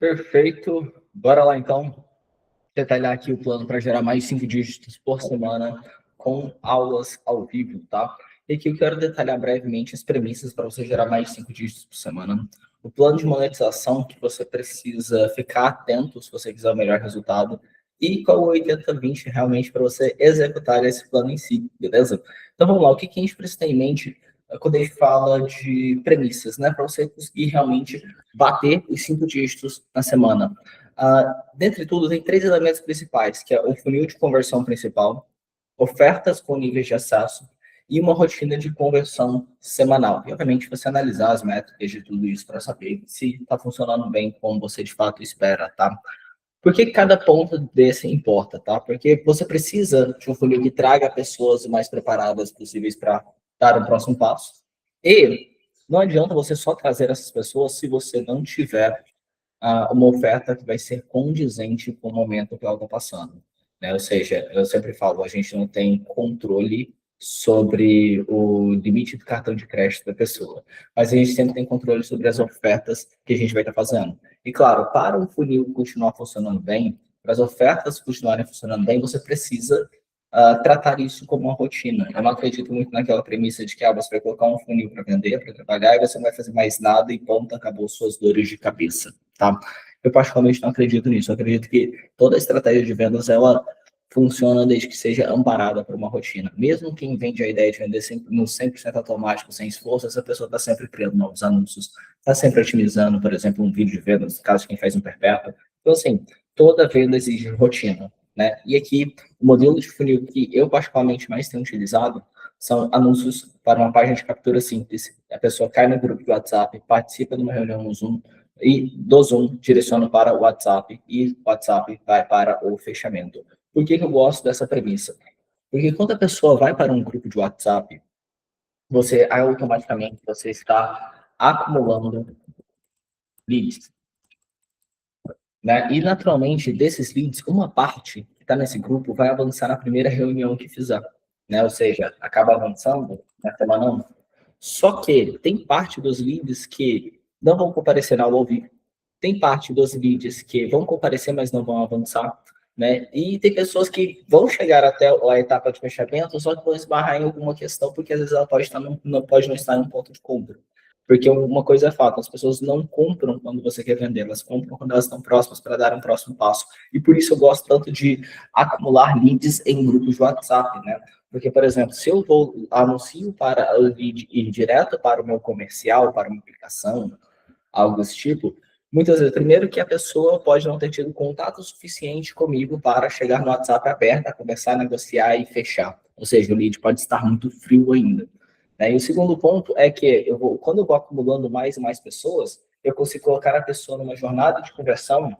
Perfeito. Bora lá, então, detalhar aqui o plano para gerar mais 5 dígitos por semana com aulas ao vivo, tá? E aqui eu quero detalhar brevemente as premissas para você gerar mais 5 dígitos por semana. O plano de monetização que você precisa ficar atento se você quiser o melhor resultado e qual o 80/20 realmente para você executar esse plano em si, beleza? Então vamos lá, o que a gente precisa ter em mente quando a gente fala de premissas, né? Para você conseguir realmente bater os 5 dígitos na semana. Dentre tudo, tem 3 elementos principais, que é o funil de conversão principal, ofertas com níveis de acesso e uma rotina de conversão semanal. E, obviamente, você analisar as métricas de tudo isso para saber se está funcionando bem como você de fato espera, tá? Por que cada ponto desse importa, tá? Porque você precisa de um funil que traga pessoas mais preparadas possíveis para dar o próximo passo. E não adianta você só trazer essas pessoas se você não tiver uma oferta que vai ser condizente com o momento que ela está passando, né? Ou seja, eu sempre falo, a gente não tem controle sobre o limite do cartão de crédito da pessoa, mas a gente sempre tem controle sobre as ofertas que a gente vai estar fazendo. E claro, para o funil continuar funcionando bem, para as ofertas continuarem funcionando bem, você precisa tratar isso como uma rotina. Eu não acredito muito naquela premissa de que você vai colocar um funil para vender, para trabalhar, e você não vai fazer mais nada e ponto, acabou suas dores de cabeça, tá? Eu particularmente não acredito nisso. Eu acredito que toda a estratégia de vendas, ela funciona desde que seja amparada por uma rotina. Mesmo quem vende a ideia de vender sempre, no 100% automático, sem esforço, essa pessoa está sempre criando novos anúncios, está sempre otimizando, por exemplo, um vídeo de vendas, no caso de quem faz um perpétuo. Então, assim, toda venda exige rotina, né? E aqui, o modelo de funil que eu particularmente mais tenho utilizado são anúncios para uma página de captura simples. A pessoa cai no grupo de WhatsApp, participa de uma reunião no Zoom, e do Zoom direciona para o WhatsApp e o WhatsApp vai para o fechamento. Por que eu gosto dessa premissa? Porque quando a pessoa vai para um grupo de WhatsApp, você automaticamente você está acumulando leads, né? E naturalmente desses leads, uma parte que está nesse grupo vai avançar na primeira reunião que fizer, né? Ou seja, acaba avançando na semana 1. Só que tem parte dos leads que não vão comparecer na aula ao vivo. Tem parte dos leads que vão comparecer, mas não vão avançar, né? E tem pessoas que vão chegar até a etapa de fechamento, só que vão esbarrar em alguma questão, porque às vezes ela pode, pode não estar em um ponto de compra. Porque uma coisa é fato, as pessoas não compram quando você quer vender, elas compram quando elas estão próximas para dar um próximo passo. E por isso eu gosto tanto de acumular leads em grupos de WhatsApp, né? Porque, por exemplo, se eu vou anuncio para o lead ir direto para o meu comercial, para uma aplicação, algo desse tipo, muitas vezes, primeiro que a pessoa pode não ter tido contato suficiente comigo para chegar no WhatsApp aberto, conversar, negociar e fechar. Ou seja, o lead pode estar muito frio ainda. Né? E o segundo ponto é que quando eu vou acumulando mais e mais pessoas, eu consigo colocar a pessoa numa jornada de conversão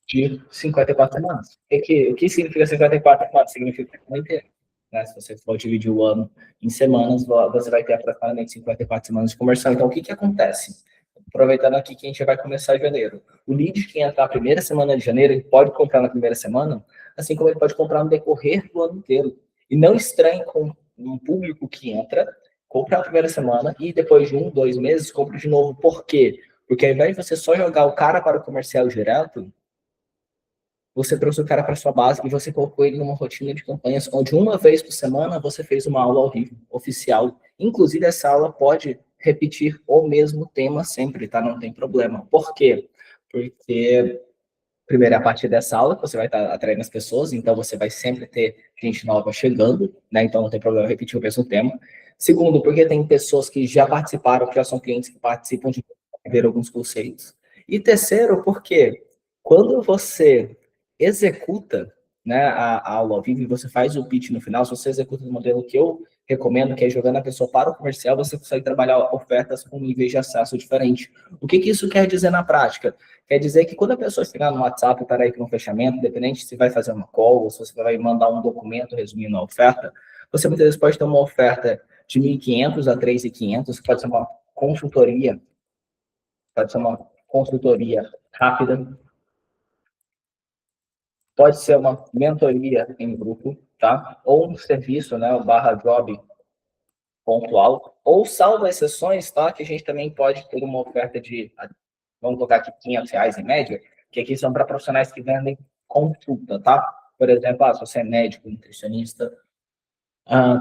de 54 semanas. O que significa 54 semanas? Significa o ano inteiro. Né? Se você for dividir o ano em semanas, você vai ter aproximadamente 54 semanas de conversão. Então, o que acontece? Aproveitando aqui que a gente vai começar em janeiro. O lead que entra na primeira semana de janeiro, ele pode comprar na primeira semana, assim como ele pode comprar no decorrer do ano inteiro. E não estranhe com um público que entra, compra na primeira semana e depois de 1, 2 meses compra de novo. Por quê? Porque ao invés de você só jogar o cara para o comercial direto, você trouxe o cara para sua base e você colocou ele numa rotina de campanhas onde uma vez por semana você fez uma aula ao vivo, oficial. Inclusive, essa aula pode repetir o mesmo tema sempre, tá? Não tem problema. Por quê? Porque, primeiro, é a partir dessa aula que você vai estar atraindo as pessoas, então você vai sempre ter gente nova chegando, né? Então não tem problema repetir o mesmo tema. Segundo, porque tem pessoas que já participaram, que já são clientes que participam de ver alguns conceitos. E terceiro, porque quando você executa, né, a aula ao vivo e você faz o pitch no final, se você executa o modelo que eu recomendo, que é jogando a pessoa para o comercial, você consegue trabalhar ofertas com níveis de acesso diferente. O que isso quer dizer na prática? Quer dizer que quando a pessoa chegar no WhatsApp para ir para um fechamento, independente se vai fazer uma call ou se você vai mandar um documento resumindo a oferta, você muitas vezes pode ter uma oferta de 1.500 a 3.500, que pode ser uma consultoria, pode ser uma consultoria rápida, pode ser uma mentoria em grupo, tá? Ou um serviço, né, o barra job pontual, ou salvo exceções, tá? Que a gente também pode ter uma oferta de vamos colocar aqui R$ 500 em média, que aqui são para profissionais que vendem consulta, tá? Por exemplo, se você é médico, nutricionista,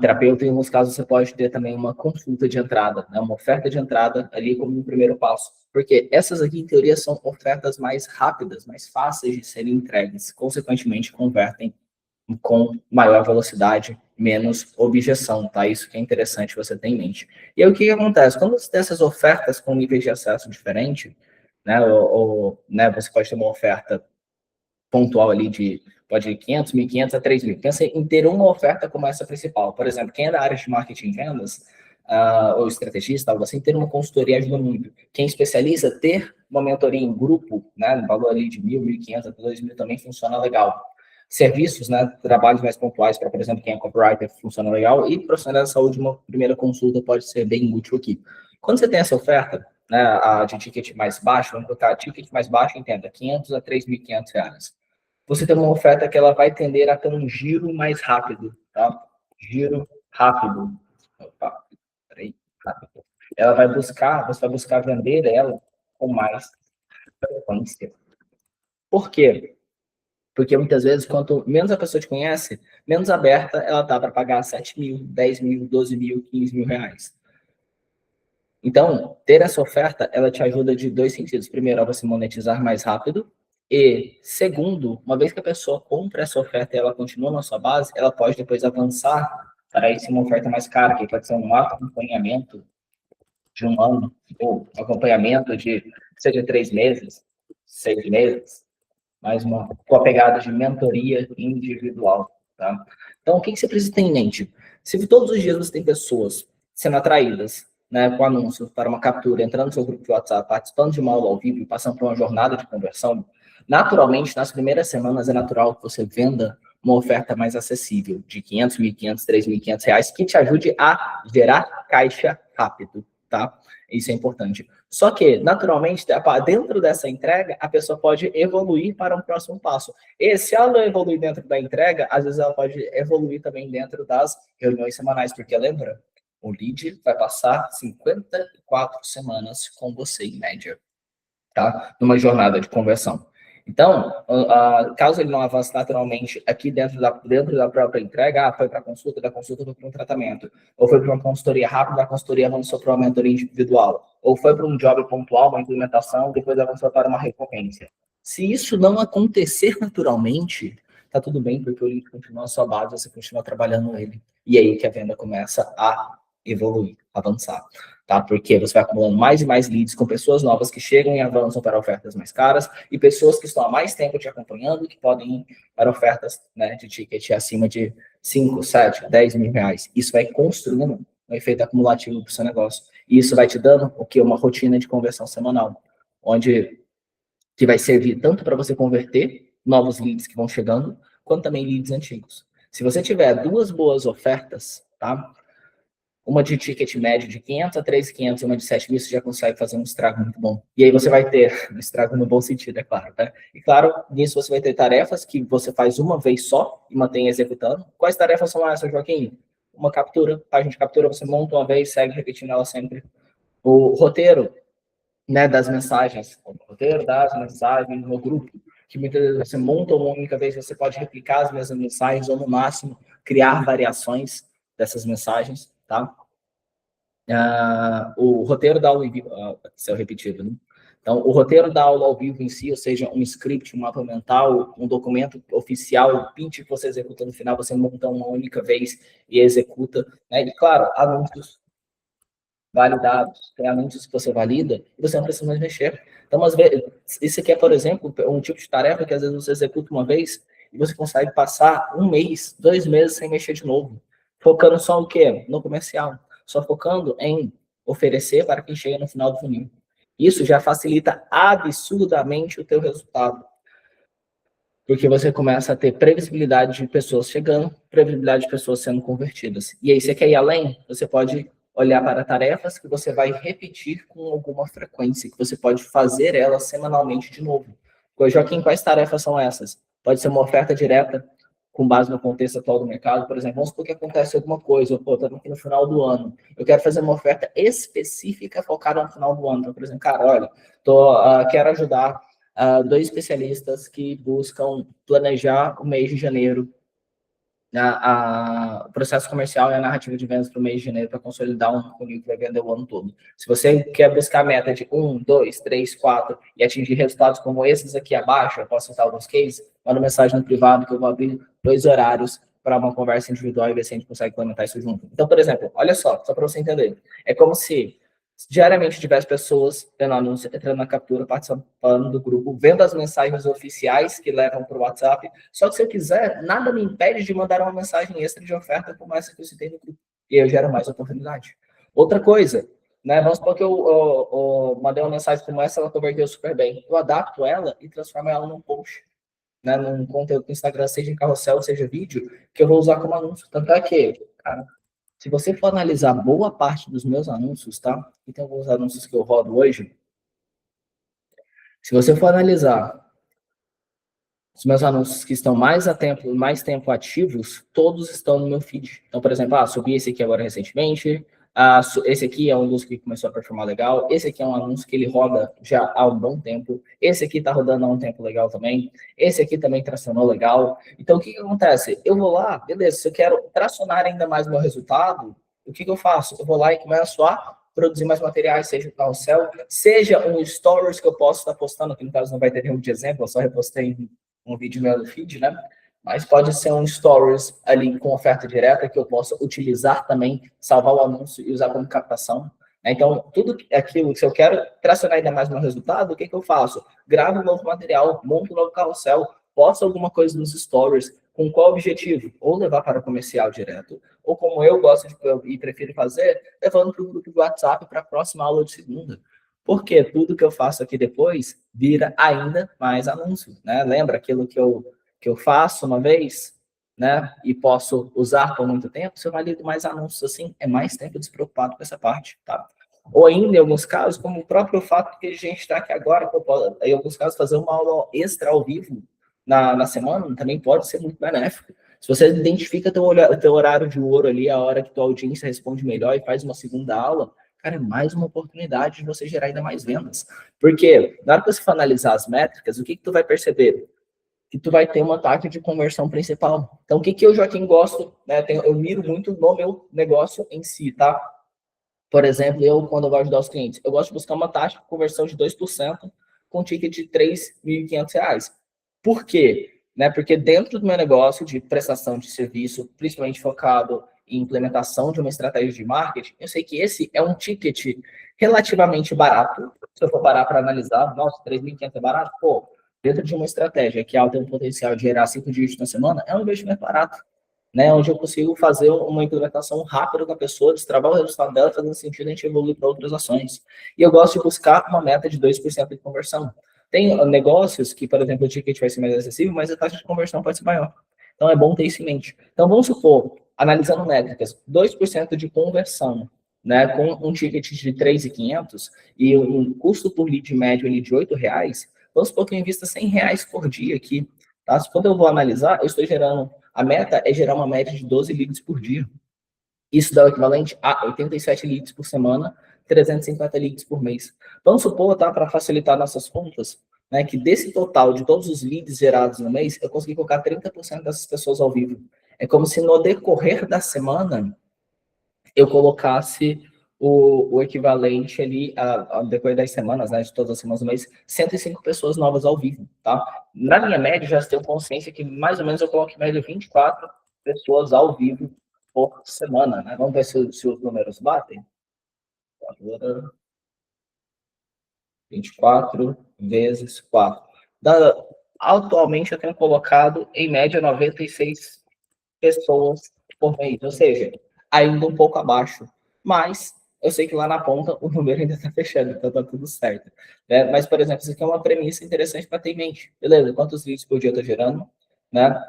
terapeuta, em alguns casos você pode ter também uma consulta de entrada, né? Uma oferta de entrada ali como um primeiro passo. Porque essas aqui, em teoria, são ofertas mais rápidas, mais fáceis de serem entregues, consequentemente convertem com maior velocidade, menos objeção, tá? Isso que é interessante você ter em mente. E aí o que acontece? Quando você tem essas ofertas com níveis de acesso diferente, né, né, você pode ter uma oferta pontual ali pode ir 500, 1.500 a 3.000. Pensa em ter uma oferta como essa principal. Por exemplo, quem é da área de marketing e vendas, ou estrategista, algo assim, ter uma consultoria ajuda muito. Quem especializa, ter uma mentoria em grupo, né, no valor ali de 1.000, 1.500 até 2.000 também funciona legal. Serviços, né, trabalhos mais pontuais para, por exemplo, quem é copywriter, funciona legal. E profissional da saúde, uma primeira consulta pode ser bem útil aqui. Quando você tem essa oferta, né, a de ticket mais baixo, vamos colocar ticket mais baixo, entenda, 500 a 3.500 reais. Você tem uma oferta que ela vai tender a ter um giro mais rápido, tá? Giro rápido. Opa, peraí, rápido. Você vai buscar vender ela com mais frequência. Por quê? Porque muitas vezes, quanto menos a pessoa te conhece, menos aberta ela tá para pagar 7.000, 10.000, 12.000, 15.000 reais. Então, ter essa oferta, ela te ajuda de dois sentidos. Primeiro, a você monetizar mais rápido. E, segundo, uma vez que a pessoa compra essa oferta e ela continua na sua base, ela pode depois avançar para isso uma oferta mais cara, que pode ser um acompanhamento de um ano, ou um acompanhamento de, seja 3 meses, 6 meses, mais com a pegada de mentoria individual, tá? Então, o que você precisa ter em mente? Se todos os dias você tem pessoas sendo atraídas, né, com anúncios para uma captura, entrando no seu grupo de WhatsApp, participando de uma aula ao vivo e passando por uma jornada de conversão, naturalmente, nas primeiras semanas é natural que você venda uma oferta mais acessível, de 500, 1.500, 3.500 reais, que te ajude a gerar caixa rápido, tá? Isso é importante. Só que, naturalmente, dentro dessa entrega, a pessoa pode evoluir para um próximo passo. E se ela evoluir dentro da entrega, às vezes ela pode evoluir também dentro das reuniões semanais, porque lembra, o lead vai passar 54 semanas com você, em média, tá? Numa jornada de conversão. Então, caso ele não avance naturalmente aqui dentro da própria entrega, foi para a consulta, da consulta foi para um tratamento, ou foi para uma consultoria rápida, da consultoria avançou para uma mentoria individual, ou foi para um job pontual, uma implementação, depois avançou para uma recorrência. Se isso não acontecer naturalmente, tá tudo bem, porque o lead continua a sua base, você continua trabalhando ele. E aí que a venda começa a evoluir, avançar. Tá? Porque você vai acumulando mais e mais leads com pessoas novas que chegam e avançam para ofertas mais caras e pessoas que estão há mais tempo te acompanhando que podem ir para ofertas, né, de ticket acima de 5, 7, 10 mil reais. Isso vai construindo um efeito acumulativo para o seu negócio. E isso vai te dando o que? Uma rotina de conversão semanal, onde que vai servir tanto para você converter novos leads que vão chegando, quanto também leads antigos. Se você tiver duas boas ofertas, tá? Uma de ticket médio de 500 a 3.500 e uma de 7.000, você já consegue fazer um estrago muito bom. E aí você vai ter um estrago no bom sentido, é claro, tá? E claro, nisso você vai ter tarefas que você faz uma vez só e mantém executando. Quais tarefas são essas, Joaquim? Uma captura, página de captura, você monta uma vez, segue repetindo ela sempre. O roteiro, né, das mensagens, o roteiro das mensagens no grupo, que muitas vezes você monta uma única vez, você pode replicar as mesmas mensagens ou, no máximo, criar variações dessas mensagens, tá? O roteiro da aula ao vivo, isso é repetido, né? Então, o roteiro da aula ao vivo em si, ou seja, um script, um mapa mental, um documento oficial, o pitch que você executa no final, você monta uma única vez e executa, né? E, claro, anúncios validados, tem anúncios que você valida e você não precisa mais mexer. Então, às vezes, isso aqui é, por exemplo, um tipo de tarefa que às vezes você executa uma vez e você consegue passar 1 mês, 2 meses sem mexer de novo, focando só o quê? No comercial, só focando em oferecer para quem chega no final do funil. Isso já facilita absurdamente o teu resultado, porque você começa a ter previsibilidade de pessoas chegando, previsibilidade de pessoas sendo convertidas. E aí, você quer ir além? Você pode olhar para tarefas que você vai repetir com alguma frequência, que você pode fazer elas semanalmente de novo. Pois, Joaquim, quais tarefas são essas? Pode ser uma oferta direta com base no contexto atual do mercado. Por exemplo, vamos supor que acontece alguma coisa, estamos aqui no final do ano, eu quero fazer uma oferta específica focada no final do ano. Então, por exemplo, cara, olha, quero ajudar dois especialistas que buscam planejar o mês de janeiro, o processo comercial e a narrativa de vendas para o mês de janeiro para consolidar um funil que vai vender o ano todo. Se você quer buscar a meta de 1, 2, 3, 4 e atingir resultados como esses aqui abaixo, eu posso citar alguns cases, manda mensagem no privado que eu vou abrir 2 horários para uma conversa individual e ver se a gente consegue implementar isso junto. Então, por exemplo, olha só para você entender. É como se diariamente tivesse pessoas vendo anúncio, entrando na captura, participando do grupo, vendo as mensagens oficiais que levam para o WhatsApp. Só que se eu quiser, nada me impede de mandar uma mensagem extra de oferta como essa que eu citei no grupo. E eu gero mais oportunidade. Outra coisa, né? Vamos supor que eu mandei uma mensagem como essa, ela converteu super bem. Eu adapto ela e transformo ela num post, né? Num conteúdo do Instagram, seja em carrossel, seja vídeo, que eu vou usar como anúncio. Tanto é que, cara, se você for analisar boa parte dos meus anúncios, tá? E tem alguns anúncios que eu rodo hoje. Se você for analisar os meus anúncios que estão mais tempo ativos, todos estão no meu feed. Então, por exemplo, subi esse aqui agora recentemente, esse aqui é um dos que começou a performar legal, esse aqui é um anúncio que ele roda já há um bom tempo, esse aqui está rodando há um tempo legal também, esse aqui também tracionou legal. Então, o que acontece? Eu vou lá, beleza, se eu quero tracionar ainda mais meu resultado, o que eu faço? Eu vou lá e começo a produzir mais materiais, seja o carrossel, seja um stories que eu posso estar postando, que no caso não vai ter nenhum de exemplo, eu só repostei um vídeo meu no feed, né? Mas pode ser um stories ali com oferta direta que eu possa utilizar também, salvar o anúncio e usar como captação. Então, tudo aquilo, se eu quero tracionar ainda mais meu resultado, o que eu faço? Gravo um novo material, monto um novo carrossel, posto alguma coisa nos stories, com qual objetivo? Ou levar para o comercial direto, ou como eu gosto e prefiro fazer, levando para o grupo do WhatsApp para a próxima aula de segunda. Porque tudo que eu faço aqui depois vira ainda mais anúncio, né? Lembra aquilo que eu faço uma vez, né? E posso usar por muito tempo? Se eu valido mais anúncios assim, é mais tempo despreocupado com essa parte, tá? Ou ainda, em alguns casos, como o próprio fato que a gente está aqui agora, que eu posso, em alguns casos, fazer uma aula extra ao vivo na semana, também pode ser muito benéfico. Se você identifica teu horário de ouro ali, a hora que tua audiência responde melhor e faz uma segunda aula, cara, é mais uma oportunidade de você gerar ainda mais vendas. Porque, na hora que você for analisar as métricas, o que tu vai perceber? Que tu vai ter uma taxa de conversão principal. Então, o que eu, Joaquim, gosto, né? Eu miro muito no meu negócio em si, tá? Por exemplo, quando eu vou ajudar os clientes, eu gosto de buscar uma taxa de conversão de 2% com um ticket de R$3.500. Por quê? Né? Porque dentro do meu negócio de prestação de serviço, principalmente focado em implementação de uma estratégia de marketing, eu sei que esse é um ticket relativamente barato. Se eu for parar para analisar, nossa, 3.500 é barato? Pô, dentro de uma estratégia que ela tem um potencial de gerar 5 dígitos na semana, é um investimento barato, né? Onde eu consigo fazer uma implementação rápida com a pessoa, destravar o resultado dela, fazendo sentido a gente evoluir para outras ações. E eu gosto de buscar uma meta de 2% de conversão. Tem negócios que, por exemplo, o ticket vai ser mais acessível, mas a taxa de conversão pode ser maior. Então, é bom ter isso em mente. Então, vamos supor, analisando métricas, 2% de conversão, né, com um ticket de 3.500 e um custo por lead médio ali de R$8, vamos supor que eu invista R$100 por dia aqui. Tá? Quando eu vou analisar, eu estou gerando, a meta é gerar uma média de 12 leads por dia. Isso dá o equivalente a 87 leads por semana, 350 leads por mês. Vamos supor, tá, para facilitar nossas contas, né, que desse total de todos os leads gerados no mês, eu consegui colocar 30% dessas pessoas ao vivo. É como se no decorrer da semana eu colocasse o equivalente ali, ao decorrer das semanas, né, de todas as semanas do mês, 105 pessoas novas ao vivo, tá? Na minha média, já tenho consciência que mais ou menos eu coloco em média 24 pessoas ao vivo por semana, né? Vamos ver se os números batem. Agora, 24 vezes 4. Atualmente, eu tenho colocado, em média, 96 pessoas por mês, ou seja, ainda um pouco abaixo. Mas eu sei que lá na ponta o número ainda está fechando, então tá tudo certo. Né? Mas, por exemplo, isso aqui é uma premissa interessante para ter em mente. Beleza, quantos leads por dia eu estou gerando? Né?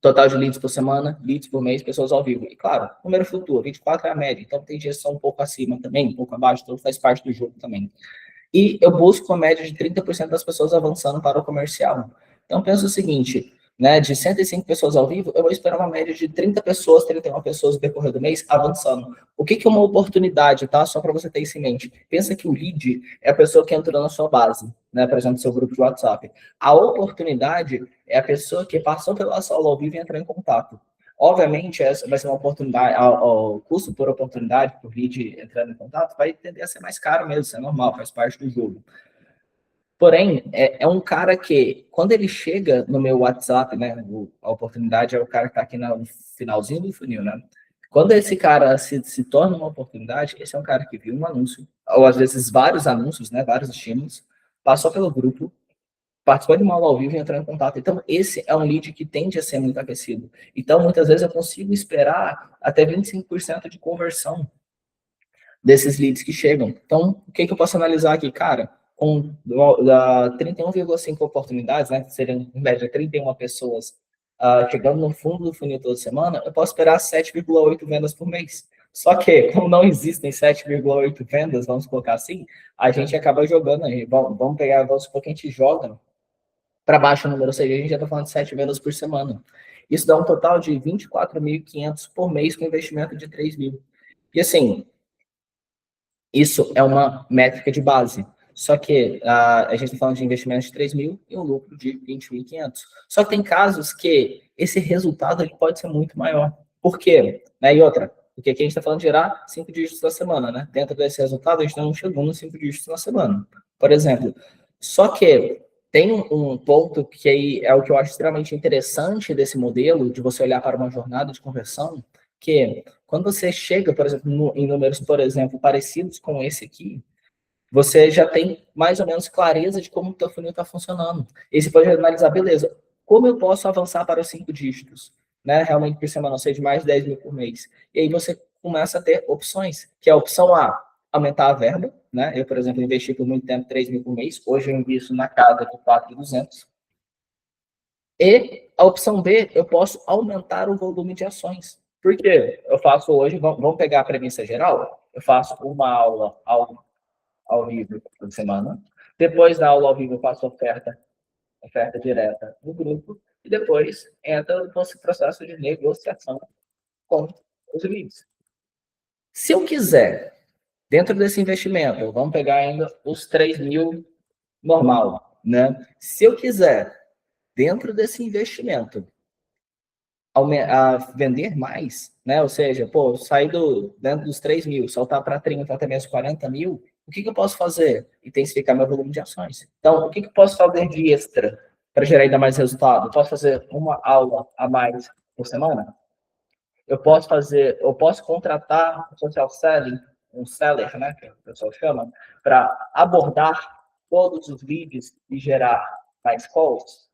Total de leads por semana, leads por mês, pessoas ao vivo. E claro, o número flutua, 24 é a média, então tem dias que são um pouco acima também, um pouco abaixo, então faz parte do jogo também. E eu busco a média de 30% das pessoas avançando para o comercial. Então pensa o seguinte, né, de 105 pessoas ao vivo, eu vou esperar uma média de 30 pessoas, 31 pessoas no decorrer do mês avançando. O que é uma oportunidade, tá? Só para você ter isso em mente. Pensa que o lead é a pessoa que entrou na sua base, né, por exemplo, seu grupo de WhatsApp. A oportunidade é a pessoa que passou pela sala ao vivo e entrou em contato. Obviamente, essa vai ser uma oportunidade, o custo por oportunidade, por lead entrando em contato, vai tender a ser mais caro mesmo, isso é normal, faz parte do jogo. Porém, é um cara que, quando ele chega no meu WhatsApp, né, a oportunidade é o cara que está aqui no finalzinho do funil, né? Quando esse cara se torna uma oportunidade, esse é um cara que viu um anúncio, ou às vezes vários anúncios, né, vários estímulos, passou pelo grupo, participou de uma aula ao vivo e entrou em contato. Então, esse é um lead que tende a ser muito aquecido. Então, muitas vezes eu consigo esperar até 25% de conversão desses leads que chegam. Então, o que eu posso analisar aqui? Cara, com 31,5 oportunidades, né, seriam em média 31 pessoas chegando no fundo do funil toda semana, eu posso esperar 7,8 vendas por mês. Só que, como não existem 7,8 vendas, vamos colocar assim, a gente acaba jogando aí. Vamos supor que a gente joga para baixo o número, ou seja, a gente já está falando de 7 vendas por semana. Isso dá um total de 24.500 por mês com investimento de 3 mil. E assim, isso é uma métrica de base. Só que a gente está falando de investimento de 3 mil e um lucro de 20.500. Só que tem casos que esse resultado ele pode ser muito maior. Por quê? Né? E outra, porque aqui a gente está falando de gerar 5 dígitos na semana, né? Dentro desse resultado, a gente não chegou nos 5 dígitos na semana, por exemplo. Só que tem um ponto que aí é o que eu acho extremamente interessante desse modelo, de você olhar para uma jornada de conversão, que quando você chega, por exemplo, em números, por exemplo, parecidos com esse aqui, você já tem mais ou menos clareza de como o teu funil está funcionando. E você pode analisar, beleza, como eu posso avançar para os 5 dígitos? Né? Realmente por semana, ou seja, mais de 10 mil por mês. E aí você começa a ter opções, que é a opção A, aumentar a verba. Né? Eu, por exemplo, investi por muito tempo 3 mil por mês, hoje eu invisto na casa de 4.200. E a opção B, eu posso aumentar o volume de ações. Por quê? Eu faço hoje, vamos pegar a premissa geral, eu faço uma aula ao vivo por semana, depois da aula ao vivo eu faço oferta direta no grupo, e depois entra no processo de negociação com os leads. Se eu quiser, dentro desse investimento, vamos pegar ainda os 3 mil normal, né? Se eu quiser, dentro desse investimento, a vender mais, né? Ou seja, pô, sair dentro dos 3 mil, saltar para 30, até mesmo 40 mil, o que eu posso fazer? Intensificar meu volume de ações. Então, o que eu posso fazer de extra para gerar ainda mais resultado? Eu posso fazer uma aula a mais por semana? Eu posso contratar um social selling, um seller, né, que o pessoal chama, para abordar todos os leads e gerar mais calls.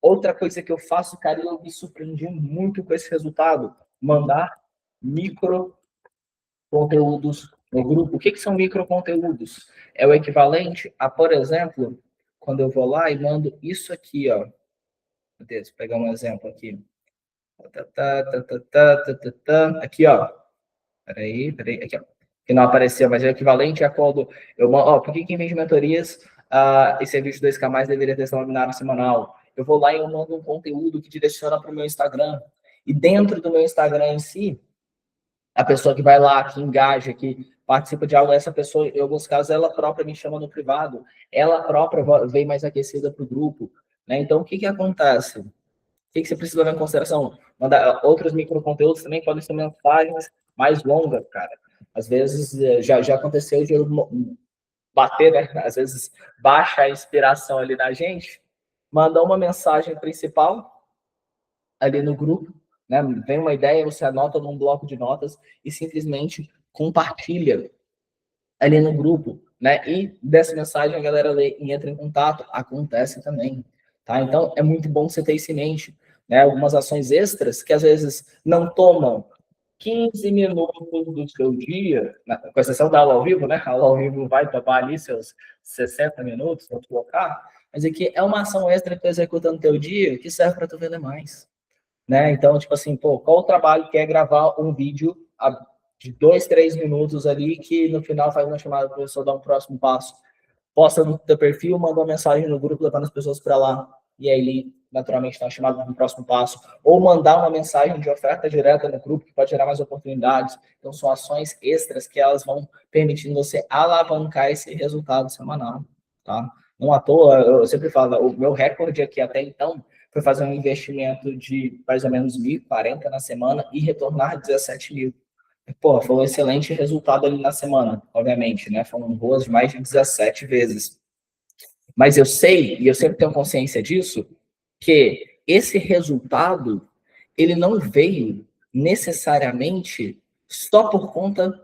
Outra coisa que eu faço, cara, e eu me surpreendi muito com esse resultado, mandar micro conteúdos no grupo. O que são micro conteúdos? É o equivalente a, por exemplo, quando eu vou lá e mando isso aqui, ó. Meu Deus, vou pegar um exemplo aqui. Aqui, ó. Peraí. Aqui, ó. Que não apareceu, mas é o equivalente a quando eu mando. Ó, por que quem vende mentorias, esse serviço 2K mais deveria ter um webinar semanal? Eu vou lá e eu mando um conteúdo que direciona para o meu Instagram. E dentro do meu Instagram em si, a pessoa que vai lá, que engaja, que participa de algo, essa pessoa, em alguns casos, ela própria me chama no privado, ela própria vem mais aquecida para o grupo. Né? Então, o que acontece? O que você precisa levar em consideração? Mandar outros microconteúdos também podem ser mensagens mais longas, cara. Às vezes, já aconteceu de eu bater, né? Às vezes, baixa a inspiração ali na gente, mandar uma mensagem principal ali no grupo, né? Vem uma ideia, você anota num bloco de notas e simplesmente compartilha ali no grupo, né? E dessa mensagem a galera lê e entra em contato, acontece também, tá? Então é muito bom você ter isso em mente, né? Algumas ações extras que às vezes não tomam 15 minutos do seu dia, com exceção da aula ao vivo, né? A aula ao vivo vai tomar ali seus 60 minutos, vamos colocar, mas aqui é uma ação extra que tu executa no teu dia que serve para tu vender mais. Né? Então, tipo assim, pô, qual o trabalho que é gravar um vídeo de 2, 3 minutos ali que no final faz uma chamada para o professor dar um próximo passo? Posta no teu perfil, manda uma mensagem no grupo levando as pessoas para lá. e aí ele naturalmente está chamado no próximo passo, ou mandar uma mensagem de oferta direta no grupo, que pode gerar mais oportunidades. Então, são ações extras que elas vão permitindo você alavancar esse resultado semanal, tá? Não à toa, eu sempre falo, o meu recorde aqui até então foi fazer um investimento de mais ou menos 1.040 na semana e retornar 17 mil. Pô, foi um excelente resultado ali na semana, obviamente, né? Foram boas de mais de 17 vezes. Mas eu sei, e eu sempre tenho consciência disso, que esse resultado, ele não veio necessariamente só por conta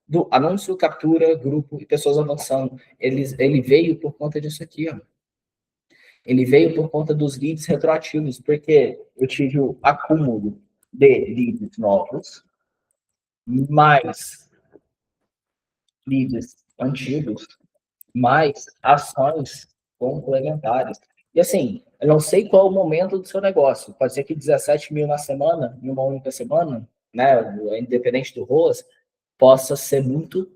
do anúncio, captura, grupo e pessoas avançando. Ele veio por conta disso aqui, ó. Ele veio por conta dos leads retroativos, porque eu tive o acúmulo de leads novos, mais leads antigos, mais ações complementares. E assim, eu não sei qual é o momento do seu negócio. Pode ser que 17 mil na semana, em uma única semana, né, independente do ROAS, possa ser muito,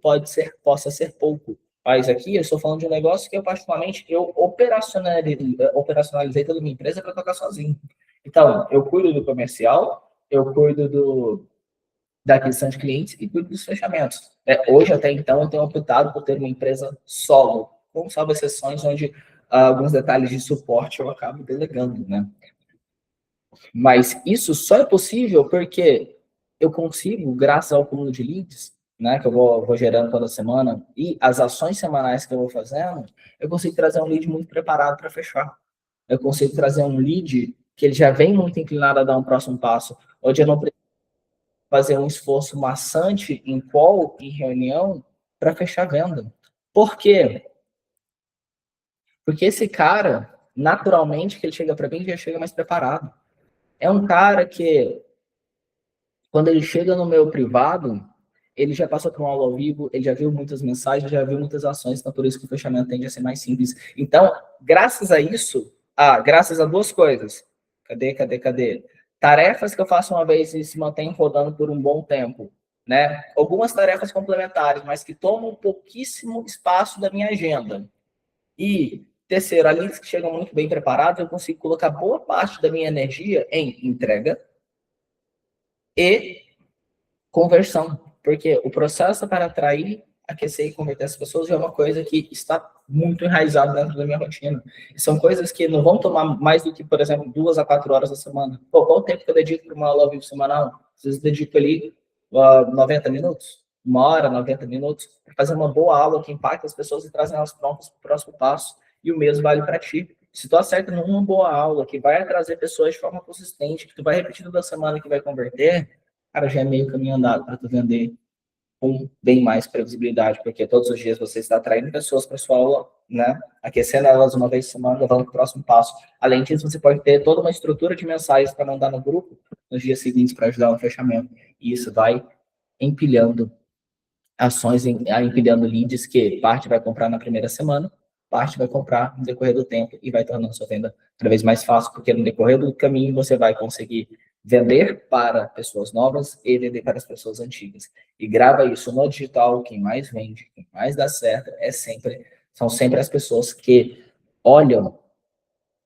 possa ser pouco. Mas aqui eu estou falando de um negócio que eu, particularmente, eu operacionalizei toda a minha empresa para tocar sozinho. Então, eu cuido do comercial, eu cuido da aquisição de clientes e cuido dos fechamentos. Hoje, até então, eu tenho optado por ter uma empresa solo, com salvo exceções onde alguns detalhes de suporte eu acabo delegando, né? Mas isso só é possível porque eu consigo, graças ao acúmulo de leads, né, que eu vou gerando toda semana, e as ações semanais que eu vou fazendo, eu consigo trazer um lead muito preparado para fechar. Eu consigo trazer um lead que ele já vem muito inclinado a dar um próximo passo, onde eu não preciso fazer um esforço maçante em call, em reunião, para fechar a venda. Por quê? Porque esse cara, naturalmente, que ele chega para mim, já chega mais preparado. É um cara que, quando ele chega no meu privado, ele já passou por uma aula ao vivo, ele já viu muitas mensagens, já viu muitas ações, então por isso que o fechamento tende a ser mais simples. Então, graças a isso, graças a duas coisas. Cadê? Tarefas que eu faço uma vez e se mantêm rodando por um bom tempo, né? Algumas tarefas complementares, mas que tomam pouquíssimo espaço da minha agenda. E terceiro, ali que chegam muito bem preparados, eu consigo colocar boa parte da minha energia em entrega e conversão, porque o processo para atrair, aquecer e converter as pessoas é uma coisa que está muito enraizada dentro da minha rotina. E são coisas que não vão tomar mais do que, por exemplo, 2 a 4 horas da semana. Pô, qual o tempo que eu dedico para uma aula ao vivo semanal? Às vezes dedico ali 90 minutos, 1 hora, 90 minutos, para fazer uma boa aula que impacta as pessoas e trazem elas prontas para o próximo passo. E o mesmo vale para ti. Se tu acerta numa boa aula que vai trazer pessoas de forma consistente, que tu vai repetir toda semana que vai converter, cara, já é meio caminho andado para tu vender com bem mais previsibilidade, porque todos os dias você está atraindo pessoas para sua aula, né? Aquecendo elas uma vez por semana, levando para o próximo passo. Além disso, você pode ter toda uma estrutura de mensagens para mandar no grupo nos dias seguintes para ajudar no fechamento. E isso vai empilhando ações, empilhando leads que parte vai comprar na primeira semana, parte vai comprar no decorrer do tempo e vai tornando sua venda cada vez mais fácil, porque no decorrer do caminho você vai conseguir vender para pessoas novas e vender para as pessoas antigas. E grava isso no digital, quem mais vende, quem mais dá certo, são sempre as pessoas que olham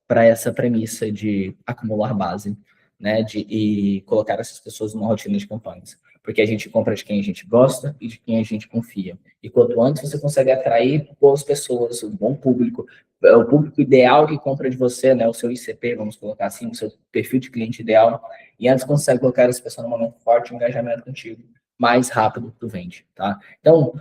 para essa premissa de acumular base, né, e colocar essas pessoas numa rotina de campanhas. Porque a gente compra de quem a gente gosta e de quem a gente confia. E quanto antes você consegue atrair boas pessoas, um bom público, o público ideal que compra de você, né, o seu ICP, vamos colocar assim, o seu perfil de cliente ideal, e antes consegue colocar essa pessoa num momento forte de engajamento contigo, mais rápido tu vende, tá? Então,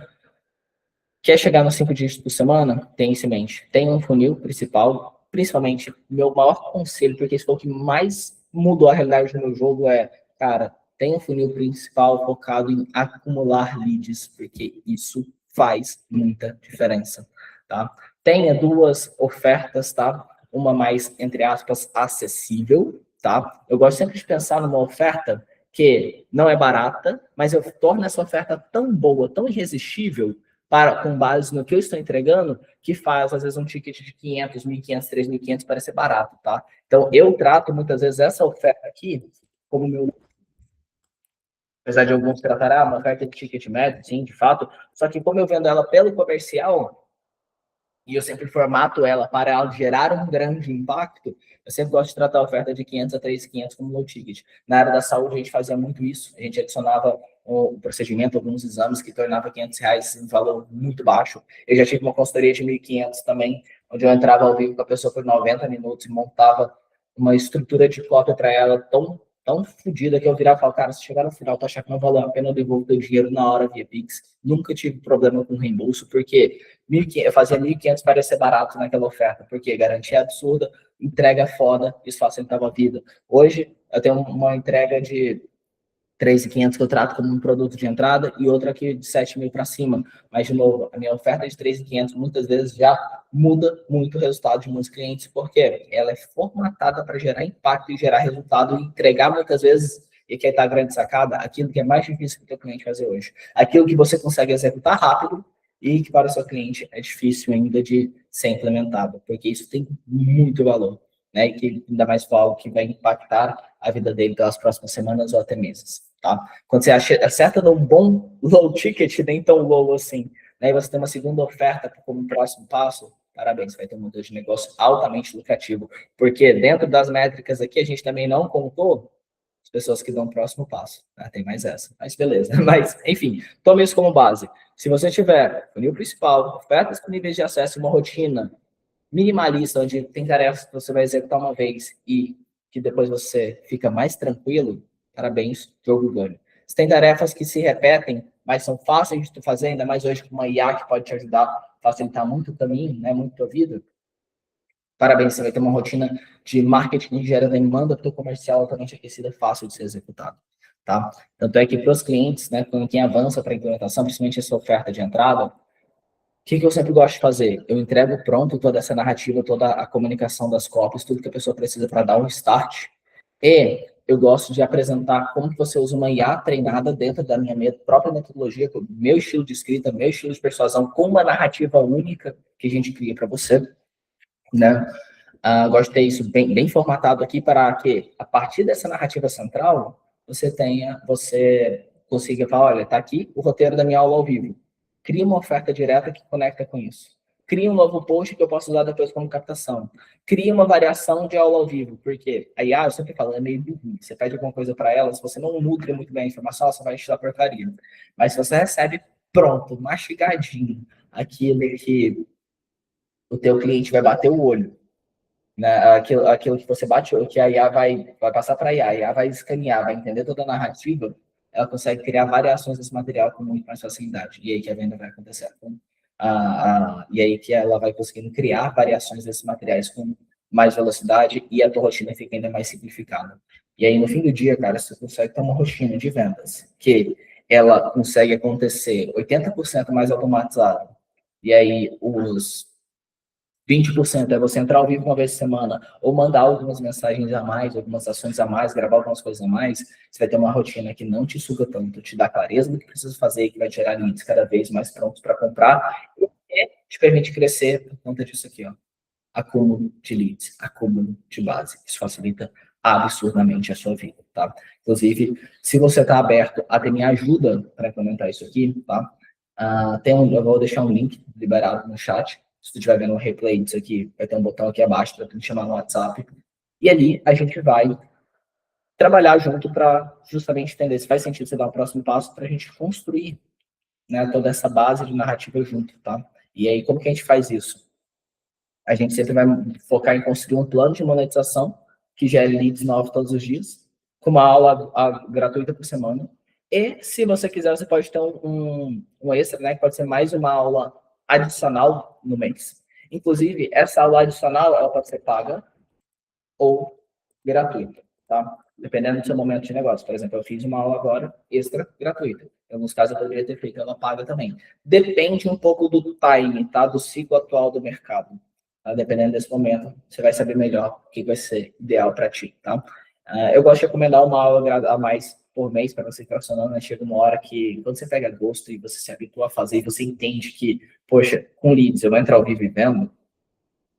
quer chegar nos 5 dígitos por semana? Tem isso em mente. Tem um funil principal, principalmente, meu maior conselho, porque isso foi o que mais mudou a realidade do meu jogo, cara, tem um funil principal focado em acumular leads, porque isso faz muita diferença, tá? Tenha 2 ofertas, tá? Uma mais, entre aspas, acessível, tá? Eu gosto sempre de pensar numa oferta que não é barata, mas eu torno essa oferta tão boa, tão irresistível, com base no que eu estou entregando, que faz, às vezes, um ticket de 500, 1.500, 3.500 parecer barato, tá? Então, eu trato, muitas vezes, essa oferta aqui como meu... Apesar de alguns tratarem, uma oferta de ticket médio, sim, de fato, só que como eu vendo ela pelo comercial, e eu sempre formato ela para ela gerar um grande impacto, eu sempre gosto de tratar a oferta de 500 a 3.500 como low ticket. Na área da saúde, a gente fazia muito isso. A gente adicionava o procedimento, alguns exames que tornava R$ 500 um valor muito baixo. Eu já tive uma consultoria de 1.500 também, onde eu entrava ao vivo com a pessoa por 90 minutos e montava uma estrutura de cópia para ela tão fodida que eu virava e falava, cara, se chegar no final, tu achar que não valeu a pena, eu devolvo teu dinheiro na hora via Pix. Nunca tive problema com reembolso, porque 1.500, eu fazia 1.500 parecer barato naquela oferta, porque garantia absurda, entrega foda, isso facilitava a vida. Hoje, eu tenho uma entrega de 3.500 que eu trato como um produto de entrada e outra aqui de 7.000 para cima. Mas, de novo, a minha oferta de 3.500 muitas vezes já muda muito o resultado de muitos clientes, porque ela é formatada para gerar impacto e gerar resultado e entregar muitas vezes, e que está a grande sacada, aquilo que é mais difícil que o teu cliente fazer hoje. Aquilo que você consegue executar rápido e que para o seu cliente é difícil ainda de ser implementado, porque isso tem muito valor, né? E que ainda mais for algo que vai impactar a vida dele pelas próximas semanas ou até meses, tá? Quando você acerta num bom low ticket, nem tão low assim, né? E você tem uma segunda oferta como próximo passo, parabéns, você vai ter um modelo de negócio altamente lucrativo, porque dentro das métricas aqui a gente também não contou as pessoas que dão o próximo passo, né? Tem mais essa, mas beleza. Mas, enfim, tome isso como base. Se você tiver funil principal, ofertas com níveis de acesso e uma rotina minimalista, onde tem tarefas que você vai executar uma vez e que depois você fica mais tranquilo, parabéns, jogo ganho. Se tem tarefas que se repetem, mas são fáceis de tu fazer, ainda mais hoje com uma IA que pode te ajudar a facilitar muito o caminho, né, muito a tua vida, parabéns, você vai ter uma rotina de marketing que gera demanda para o comercial altamente aquecida, fácil de ser executado, tá? Tanto é que para os clientes, né, quando quem avança para a implementação, principalmente essa oferta de entrada, o que eu sempre gosto de fazer? Eu entrego pronto toda essa narrativa, toda a comunicação das copies, tudo que a pessoa precisa para dar um start. E eu gosto de apresentar como que você usa uma IA treinada dentro da minha própria metodologia, com o meu estilo de escrita, meu estilo de persuasão, com uma narrativa única que a gente cria para você, né? Gosto de ter isso bem formatado aqui para que, a partir dessa narrativa central, você consiga falar, olha, está aqui o roteiro da minha aula ao vivo. Cria uma oferta direta que conecta com isso. Cria um novo post que eu posso usar depois como captação. Cria uma variação de aula ao vivo, porque a IA, eu sempre falo, é meio burrinho. Você pede alguma coisa para ela, se você não nutre muito bem a informação, você vai estudar porcaria. Mas se você recebe pronto, mastigadinho, aquilo que o teu cliente vai bater o olho, né? Aquilo que você bate, que a IA vai passar para a IA vai escanear, vai entender toda a narrativa, ela consegue criar variações desse material com muito mais facilidade. E aí que a venda vai acontecer. E aí que ela vai conseguindo criar variações desses materiais com mais velocidade e a tua rotina fica ainda mais simplificada. E aí, no fim do dia, cara, você consegue ter uma rotina de vendas que ela consegue acontecer 80% mais automatizada. E aí, os 20% é você entrar ao vivo uma vez por semana, ou mandar algumas mensagens a mais, algumas ações a mais, gravar algumas coisas a mais, você vai ter uma rotina que não te suga tanto, te dá clareza do que precisa fazer, que vai gerar leads cada vez mais prontos para comprar, e te permite crescer por conta disso aqui, ó. Acúmulo de leads, acúmulo de base. Isso facilita absurdamente a sua vida, tá? Inclusive, se você está aberto a ter minha ajuda para implementar isso aqui, tá? Eu vou deixar um link liberado no chat. Se tu estiver vendo o replay disso aqui, vai ter um botão aqui abaixo para tu me chamar no WhatsApp. E ali a gente vai trabalhar junto para justamente entender se faz sentido você dar o próximo passo para a gente construir, né, toda essa base de narrativa junto, tá? E aí, como que a gente faz isso? A gente sempre vai focar em construir um plano de monetização que gere leads novos todos os dias, com uma aula gratuita por semana. E, se você quiser, você pode ter um extra, né? Que pode ser mais uma aula adicional no mês. Inclusive, essa aula adicional, ela pode ser paga ou gratuita, tá? Dependendo do seu momento de negócio. Por exemplo, eu fiz uma aula agora extra gratuita. Em alguns casos, eu poderia ter feito ela paga também. Depende um pouco do time, tá? Do ciclo atual do mercado. Tá? Dependendo desse momento, você vai saber melhor o que vai ser ideal para ti, tá? Eu gosto de recomendar uma aula a mais por mês para você fracionando, né? Chega uma hora que, quando você pega gosto e você se habitua a fazer, e você entende que, poxa, com leads eu vou entrar ao vivo e vendo,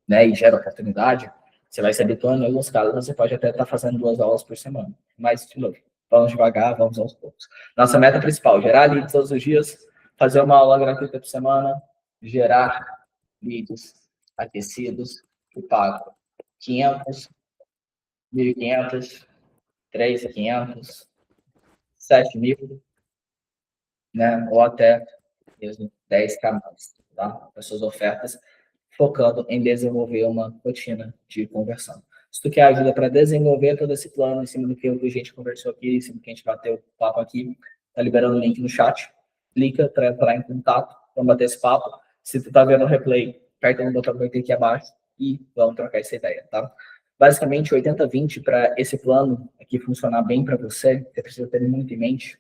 né? E gera oportunidade, você vai se habituando. Em alguns casos, você pode até estar fazendo 2 aulas por semana. Mas, de novo, vamos devagar, vamos aos poucos. Nossa meta principal, gerar leads todos os dias, fazer uma aula gratuita por semana, gerar vídeos aquecidos que pagam 500, 1.500, 3.500, 7.000, né? Ou até mesmo 10K mais, tá? As suas ofertas, focando em desenvolver uma rotina de conversão. Se tu quer ajuda para desenvolver todo esse plano em cima do que a gente conversou aqui, em cima do que a gente bateu o papo aqui, tá liberando o link no chat, clica para entrar em contato, vamos bater esse papo. Se tu tá vendo o replay, aperta no botão que vai ter aqui abaixo e vamos trocar essa ideia, tá? Basicamente, 80-20 para esse plano aqui funcionar bem para você, você precisa ter muito em mente,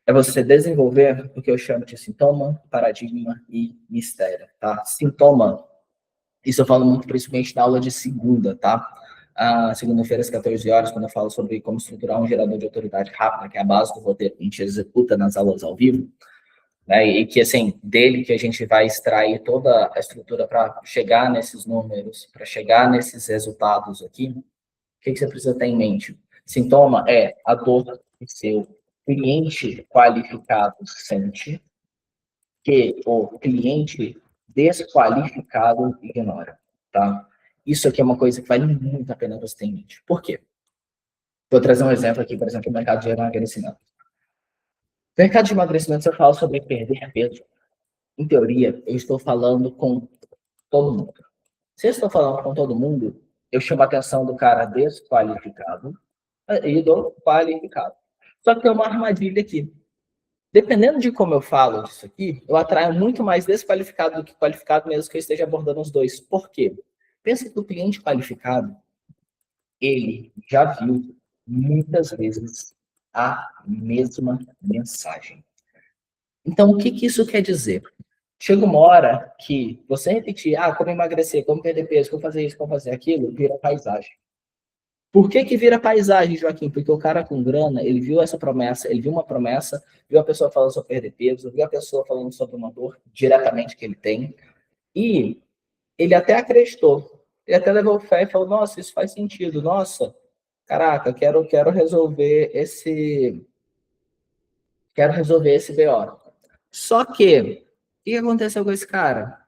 é você desenvolver o que eu chamo de sintoma, paradigma e mistério, tá? Sintoma, isso eu falo muito principalmente na aula de segunda, tá? Segunda-feira às 14 horas, quando eu falo sobre como estruturar um gerador de autoridade rápida, que é a base do roteiro que a gente executa nas aulas ao vivo, né? E que, assim, dele que a gente vai extrair toda a estrutura para chegar nesses números, para chegar nesses resultados aqui. O que você precisa ter em mente? Sintoma é a dor que seu cliente qualificado sente, que o cliente desqualificado ignora, tá? Isso aqui é uma coisa que vale muito a pena você ter em mente. Por quê? Vou trazer um exemplo aqui, por exemplo, o mercado de emagrecimento. No mercado de emagrecimento, se eu falo sobre perder peso, em teoria, eu estou falando com todo mundo. Se eu estou falando com todo mundo, eu chamo a atenção do cara desqualificado e do qualificado. Só que tem uma armadilha aqui. Dependendo de como eu falo disso aqui, eu atraio muito mais desqualificado do que qualificado, mesmo que eu esteja abordando os dois. Por quê? Pensa que o cliente qualificado, ele já viu muitas vezes a mesma mensagem. Então, o que isso quer dizer? Chega uma hora que você repetir, como emagrecer, como perder peso, como fazer isso, como fazer aquilo, vira paisagem. Por que vira paisagem, Joaquim? Porque o cara com grana, ele viu essa promessa, ele viu uma promessa, viu a pessoa falando sobre perder peso, viu a pessoa falando sobre uma dor diretamente que ele tem, e ele até acreditou. Ele até levou fé e falou, nossa, isso faz sentido, nossa, caraca, quero resolver esse BO. Só que, o que aconteceu com esse cara?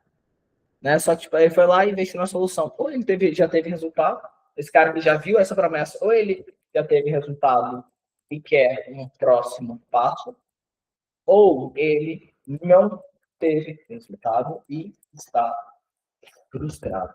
Né? Só que tipo, ele foi lá e investiu na solução. Ou ele já teve resultado, esse cara que já viu essa promessa, ou ele já teve resultado e quer um próximo passo, ou ele não teve resultado e está frustrado.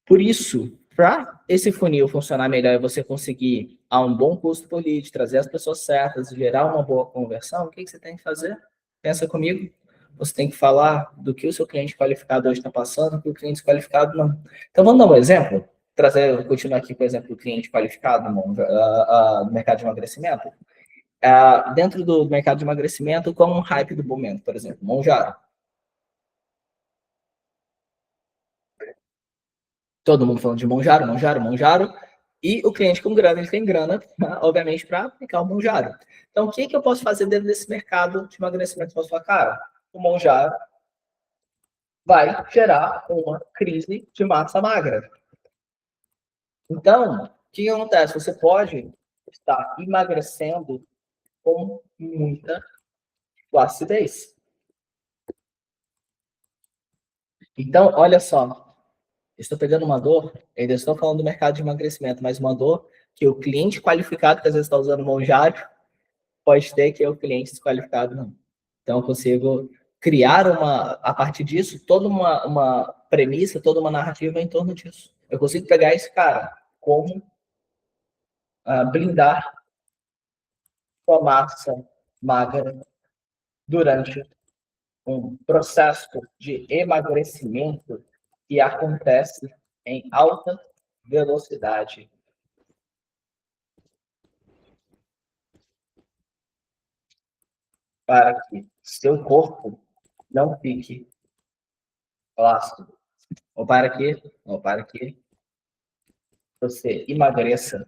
Por isso, para esse funil funcionar melhor e você conseguir a um bom custo por lead, trazer as pessoas certas, gerar uma boa conversão, o que você tem que fazer? Pensa comigo. Você tem que falar do que o seu cliente qualificado hoje está passando, que o cliente desqualificado não. Então, vamos dar um exemplo? Continuar aqui com o exemplo do cliente qualificado no mercado de emagrecimento. Dentro do mercado de emagrecimento, como um hype do momento, por exemplo, Monjaro. Todo mundo falando de Monjaro, e o cliente com grana, ele tem grana, obviamente, para aplicar o Monjaro. Então, o que eu posso fazer dentro desse mercado de emagrecimento? Eu posso falar, cara, o Monjaro vai gerar uma crise de massa magra. Então, o que acontece? Você pode estar emagrecendo com muita flacidez. Então, olha só, estou pegando uma dor, ainda estou falando do mercado de emagrecimento, mas uma dor que o cliente qualificado, que às vezes está usando Monjaro, pode ter, que é o cliente desqualificado não. Então, eu consigo criar a partir disso, toda uma premissa, toda uma narrativa em torno disso. Eu consigo pegar esse cara, como blindar sua massa magra durante um processo de emagrecimento que acontece em alta velocidade. Para que seu corpo não fique flácido. Ou para que você emagreça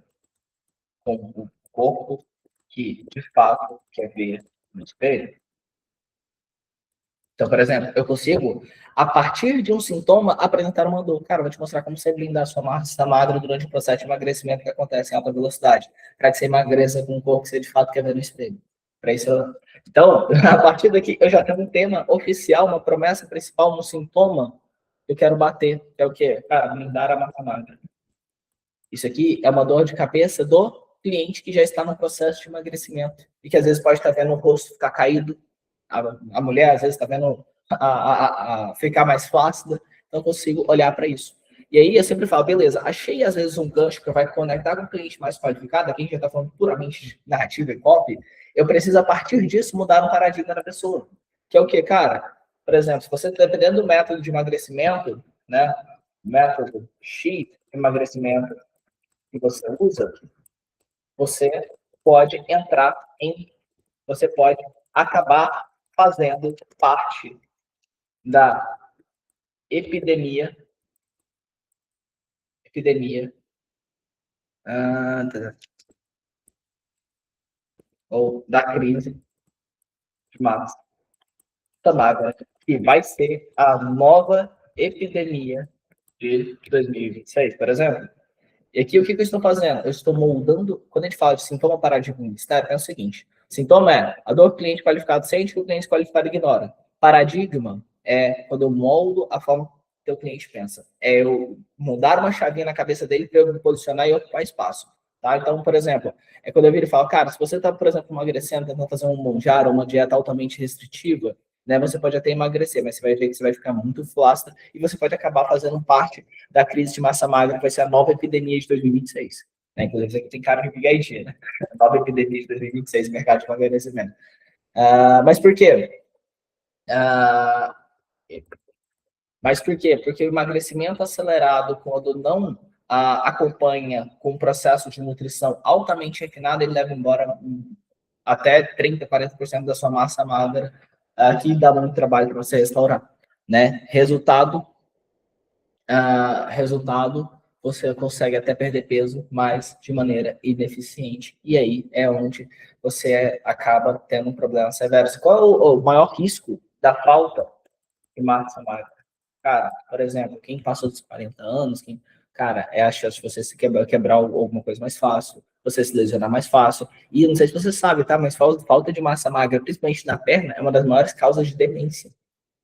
com o corpo que, de fato, quer ver no espelho. Então, por exemplo, eu consigo, a partir de um sintoma, apresentar uma dor. Cara, eu vou te mostrar como você blindar a sua massa magra durante o processo de emagrecimento que acontece em alta velocidade, para que você emagreça com um corpo que você, de fato, quer ver no espelho. Para isso, então, a partir daqui, eu já tenho um tema oficial, uma promessa principal, um sintoma que eu quero bater, que é o quê? Cara, blindar a massa magra. Isso aqui é uma dor de cabeça do cliente que já está no processo de emagrecimento e que às vezes pode estar vendo o rosto ficar caído, a mulher às vezes está vendo ficar mais flácida, então eu consigo olhar para isso. E aí eu sempre falo, beleza, achei às vezes um gancho que vai conectar com um cliente mais qualificado, aqui a gente já está falando puramente de narrativa e copy, eu preciso a partir disso mudar um paradigma da pessoa, que é o que, cara? Por exemplo, se você, dependendo do método de emagrecimento, né, método X de emagrecimento que você usa, você pode entrar em, você pode acabar fazendo parte da epidemia, ou da crise de massa magra, que vai ser a nova epidemia de 2026, por exemplo. E aqui o que eu estou fazendo? Eu estou moldando, quando a gente fala de sintoma paradigma universitário, é o seguinte: sintoma é a dor que o cliente qualificado sente que o cliente qualificado ignora. Paradigma é quando eu moldo a forma que o cliente pensa. É eu mudar uma chavinha na cabeça dele para eu me posicionar e ocupar espaço. Tá? Então, por exemplo, é quando eu viro e falo, cara, se você está, por exemplo, emagrecendo, tentando fazer um monjar ou uma dieta altamente restritiva, né, você pode até emagrecer, mas você vai ver que você vai ficar muito flácida e você pode acabar fazendo parte da crise de massa magra, que vai ser a nova epidemia de 2026. Né? Inclusive, isso aqui tem cara de PhD, né? A nova epidemia de 2026, mercado de emagrecimento. Mas por quê? Mas por quê? Porque o emagrecimento acelerado, quando não acompanha com um processo de nutrição altamente refinado, ele leva embora até 30%, 40% da sua massa magra, que dá muito trabalho para você restaurar. Né? Resultado, você consegue até perder peso, mas de maneira ineficiente. E aí é onde você acaba tendo um problema severo. Qual é o maior risco da falta de massa magra? Cara, por exemplo, quem passou dos 40 anos, cara, é a chance de você se quebrar alguma coisa mais fácil, você se lesionar mais fácil. E não sei se você sabe, tá? Mas falta de massa magra, principalmente na perna, é uma das maiores causas de demência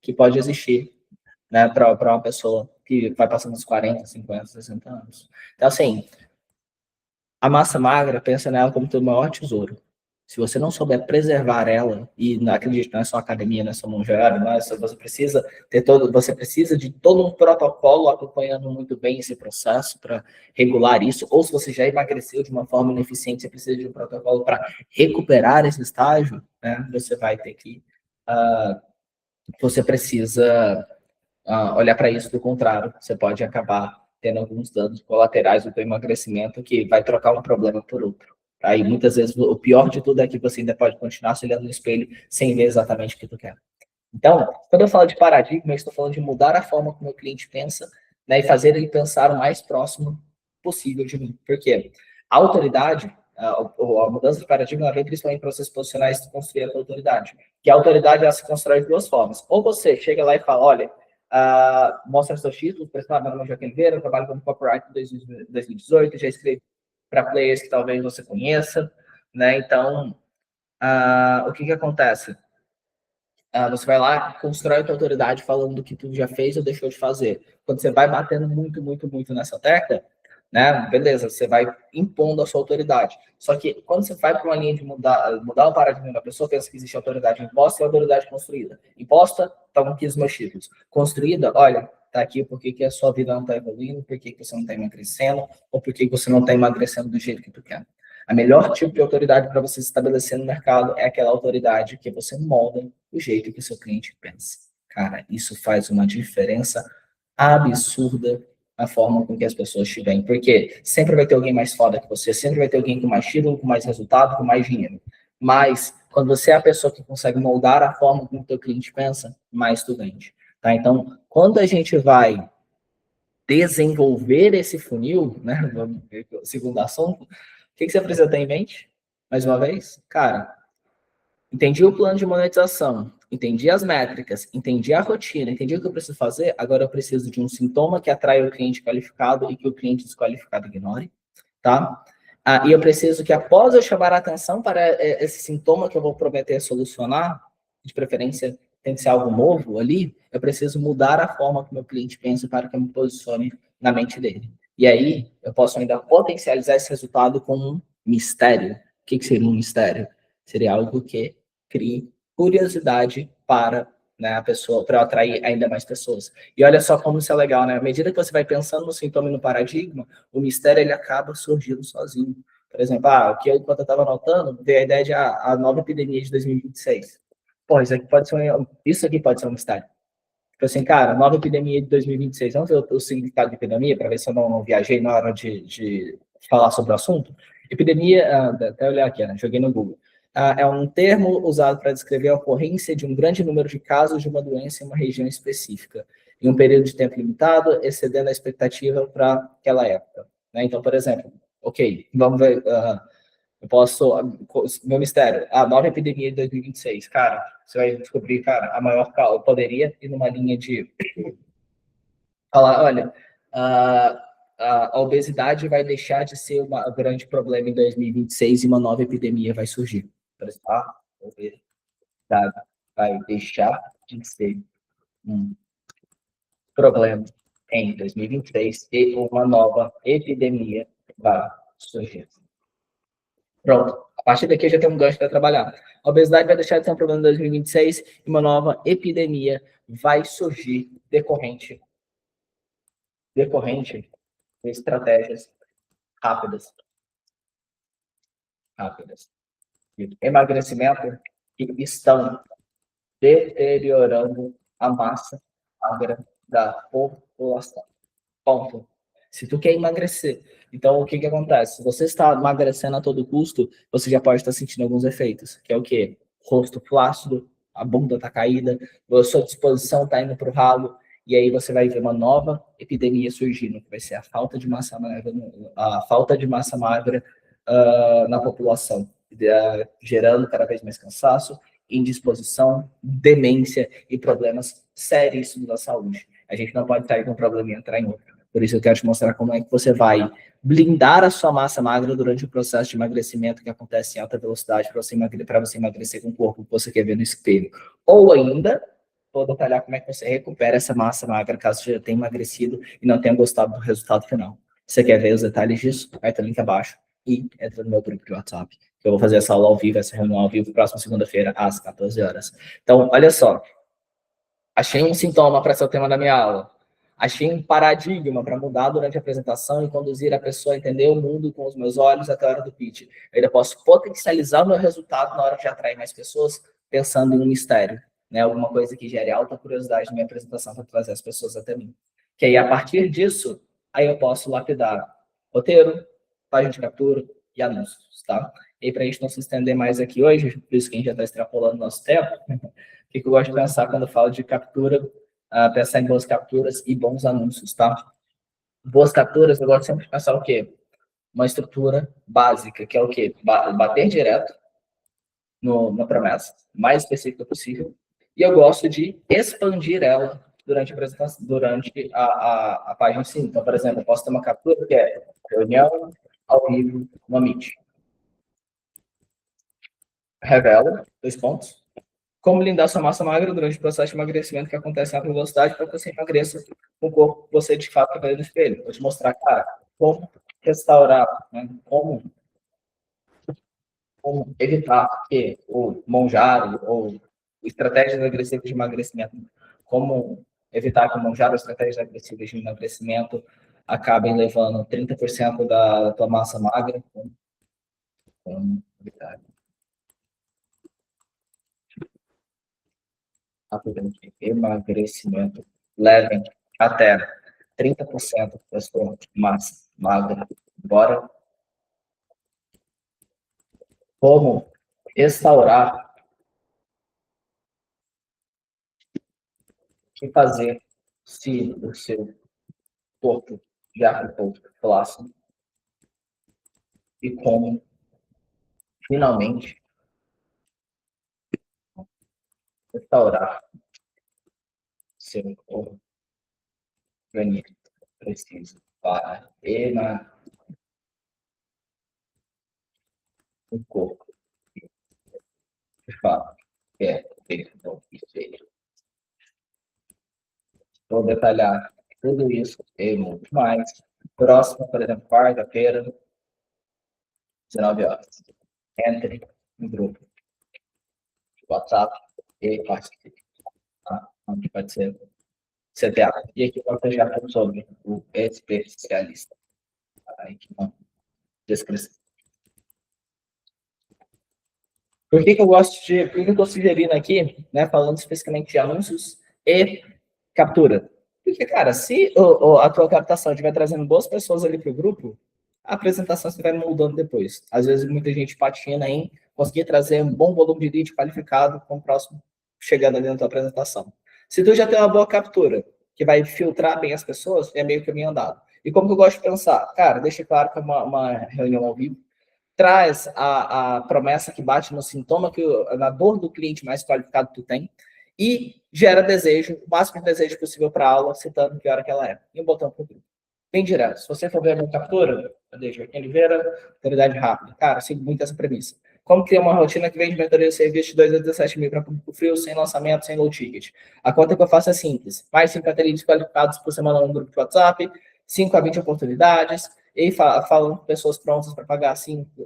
que pode existir, né, para uma pessoa que vai passando dos 40, 50, 60 anos. Então, assim, a massa magra, pensa nela como teu maior tesouro. Se você não souber preservar ela, e não acredite, não é só academia, não é só mongeado, mas você precisa você precisa de todo um protocolo acompanhando muito bem esse processo para regular isso, ou se você já emagreceu de uma forma ineficiente, você precisa de um protocolo para recuperar esse estágio, né? Você vai ter que, você precisa olhar para isso do contrário, você pode acabar tendo alguns danos colaterais do teu emagrecimento que vai trocar um problema por outro. Aí, muitas vezes, o pior de tudo é que você ainda pode continuar se olhando no espelho sem ver exatamente o que tu quer. Então, quando eu falo de paradigma, eu estou falando de mudar a forma como o cliente pensa, né, e fazer ele pensar o mais próximo possível de mim. Por quê? A autoridade, a mudança de paradigma, vem principalmente para vocês posicionar e construir a autoridade. Que a autoridade, ela se constrói de duas formas. Ou você chega lá e fala, olha, mostra seus títulos, meu nome é Joaquim Oliveira, eu trabalho como copyright desde 2018, já escrevi para players que talvez você conheça, né? Então, o que acontece? Você vai lá, constrói a tua autoridade falando do que tu já fez ou deixou de fazer. Quando você vai batendo muito, muito, muito nessa tecla, né? Beleza, você vai impondo a sua autoridade. Só que quando você vai para uma linha de mudar o paradigma da pessoa, pensa que existe autoridade imposta e autoridade construída. Imposta, toma aqui os meus títulos. Construída, olha, tá aqui porque que a sua vida não está evoluindo, por que você não está emagrecendo, ou por que você não está emagrecendo do jeito que tu quer. A melhor tipo de autoridade para você se estabelecer no mercado é aquela autoridade que você molda o jeito que o seu cliente pensa. Cara, isso faz uma diferença absurda na forma com que as pessoas te veem. Porque sempre vai ter alguém mais foda que você, sempre vai ter alguém com mais título, com mais resultado, com mais dinheiro. Mas, quando você é a pessoa que consegue moldar a forma como o teu cliente pensa, mais tu vende. Tá? Então, quando a gente vai desenvolver esse funil, né, segundo assunto, o que você precisa ter em mente? Mais uma vez, cara, entendi o plano de monetização, entendi as métricas, entendi a rotina, entendi o que eu preciso fazer, agora eu preciso de um sintoma que atrai o cliente qualificado e que o cliente desqualificado ignore, tá? E eu preciso que, após eu chamar a atenção para esse sintoma que eu vou prometer solucionar, de preferência tem que ser algo novo ali, eu preciso mudar a forma que o meu cliente pensa para que eu me posicione na mente dele. E aí, eu posso ainda potencializar esse resultado com um mistério. O que seria um mistério? Seria algo que crie curiosidade para, né, a pessoa, para atrair ainda mais pessoas. E olha só como isso é legal, né? À medida que você vai pensando no sintoma e no paradigma, o mistério ele acaba surgindo sozinho. Por exemplo, enquanto eu estava anotando, veio a ideia de a nova epidemia de 2026. Pô, isso aqui pode ser um mistério. Tipo assim, cara, nova epidemia de 2026. Vamos ver o significado de epidemia, para ver se eu não viajei na hora de falar sobre o assunto. Epidemia, até olhar aqui, né? Joguei no Google. É um termo usado para descrever a ocorrência de um grande número de casos de uma doença em uma região específica, em um período de tempo limitado, excedendo a expectativa para aquela época. Né? Então, por exemplo, ok, vamos ver. Eu posso. Meu mistério, a nova epidemia de 2026. Cara, você vai descobrir, cara, a maior. Eu poderia ir numa linha de falar: olha, a obesidade vai deixar de ser um grande problema em 2026 e uma nova epidemia vai surgir. A obesidade vai deixar de ser um problema em 2026 e uma nova epidemia vai surgir. Pronto. A partir daqui eu já tenho um gancho para trabalhar. A obesidade vai deixar de ser um problema em 2026 e uma nova epidemia vai surgir decorrente de estratégias rápidas, de emagrecimento que estão deteriorando a massa magra da população. Ponto. Se tu quer emagrecer, então o que que acontece? Se você está emagrecendo a todo custo, você já pode estar sentindo alguns efeitos, que é o quê? Rosto flácido, a bunda tá caída, a sua disposição tá indo pro ralo, e aí você vai ver uma nova epidemia surgindo, que vai ser a falta de massa magra na população, gerando cada vez mais cansaço, indisposição, demência e problemas seríssimos da saúde. A gente não pode sair de um problema e entrar em outro. Por isso eu quero te mostrar como é que você vai blindar a sua massa magra durante o processo de emagrecimento que acontece em alta velocidade para você emagrecer com o corpo que você quer ver no espelho. Ou ainda, vou detalhar como é que você recupera essa massa magra caso você já tenha emagrecido e não tenha gostado do resultado final. Você quer ver os detalhes disso? Vai ter o link abaixo e entra no meu grupo de WhatsApp. Eu vou fazer essa aula ao vivo, essa reunião ao vivo, próxima segunda-feira, às 14 horas. Então, olha só. Achei um sintoma para ser o tema da minha aula. Achei um paradigma para mudar durante a apresentação e conduzir a pessoa a entender o mundo com os meus olhos até a hora do pitch. Eu ainda posso potencializar o meu resultado na hora de atrair mais pessoas, pensando em um mistério, né? Alguma coisa que gere alta curiosidade na minha apresentação para trazer as pessoas até mim. Que aí, a partir disso, aí eu posso lapidar roteiro, página de captura e anúncios, tá? E para a gente não se estender mais aqui hoje, por isso que a gente já está extrapolando nosso tempo, o que eu gosto de pensar quando eu falo de captura, pensar em boas capturas e bons anúncios, tá? Boas capturas, eu gosto sempre de pensar o quê? Uma estrutura básica, que é o quê? Bater direto na promessa, mais específica possível, e eu gosto de expandir ela durante a apresentação, durante a página em si. Então, por exemplo, eu posso ter uma captura que é reunião ao vivo no Meet. Revela, 2 pontos. Como blindar sua massa magra durante o processo de emagrecimento que acontece em alta velocidade para que você emagreça com o corpo que você de fato vai no espelho. Vou te mostrar, cara, como restaurar, né? Como evitar que o monjaro ou estratégias agressivas de emagrecimento, como evitar que o monjaro ou estratégias agressivas de emagrecimento acabem levando 30% da tua massa magra. Como evitar rapidamente emagrecimento levem até 30% da sua massa magra. Bora. Como restaurar e fazer se o seu corpo já ficou flácido e como finalmente restaurar seu organismo precisa para emagrecer. o corpo de fato é então, isso aí. Vou detalhar tudo isso e muito mais. Próximo, por exemplo, quarta-feira, 19 horas. Entre no grupo de WhatsApp e participe. Tá? Onde pode ser CTA. E aqui eu vou já sobre o especialista. Aqui na descrição. Por que eu gosto de. Por que eu estou sugerindo aqui, né, falando especificamente de anúncios e captura? Porque, cara, se a tua captação estiver trazendo boas pessoas ali para o grupo, a apresentação você vai mudando depois. Às vezes, muita gente patina em conseguir trazer um bom volume de lead qualificado com o próximo chegando ali na tua apresentação. Se tu já tem uma boa captura, que vai filtrar bem as pessoas, é meio caminho andado. E como que eu gosto de pensar? Cara, deixa claro que é uma reunião ao vivo, traz a promessa que bate no sintoma, na dor do cliente mais qualificado que tu tem, e gera desejo, o máximo de desejo possível para a aula, citando que hora que ela é. E um botão para o grupo. Bem direto. Se você for ver a minha captura, cadê Joaquim Oliveira, autoridade rápida. Cara, eu sigo muito essa premissa. Como criar uma rotina que vende mentoria de serviço de 2 a 17 mil para público frio, sem lançamento, sem low ticket? A conta que eu faço é simples. Mais 50 leads qualificados por semana no grupo de WhatsApp, 5 a 20 oportunidades, e falam com pessoas prontas para pagar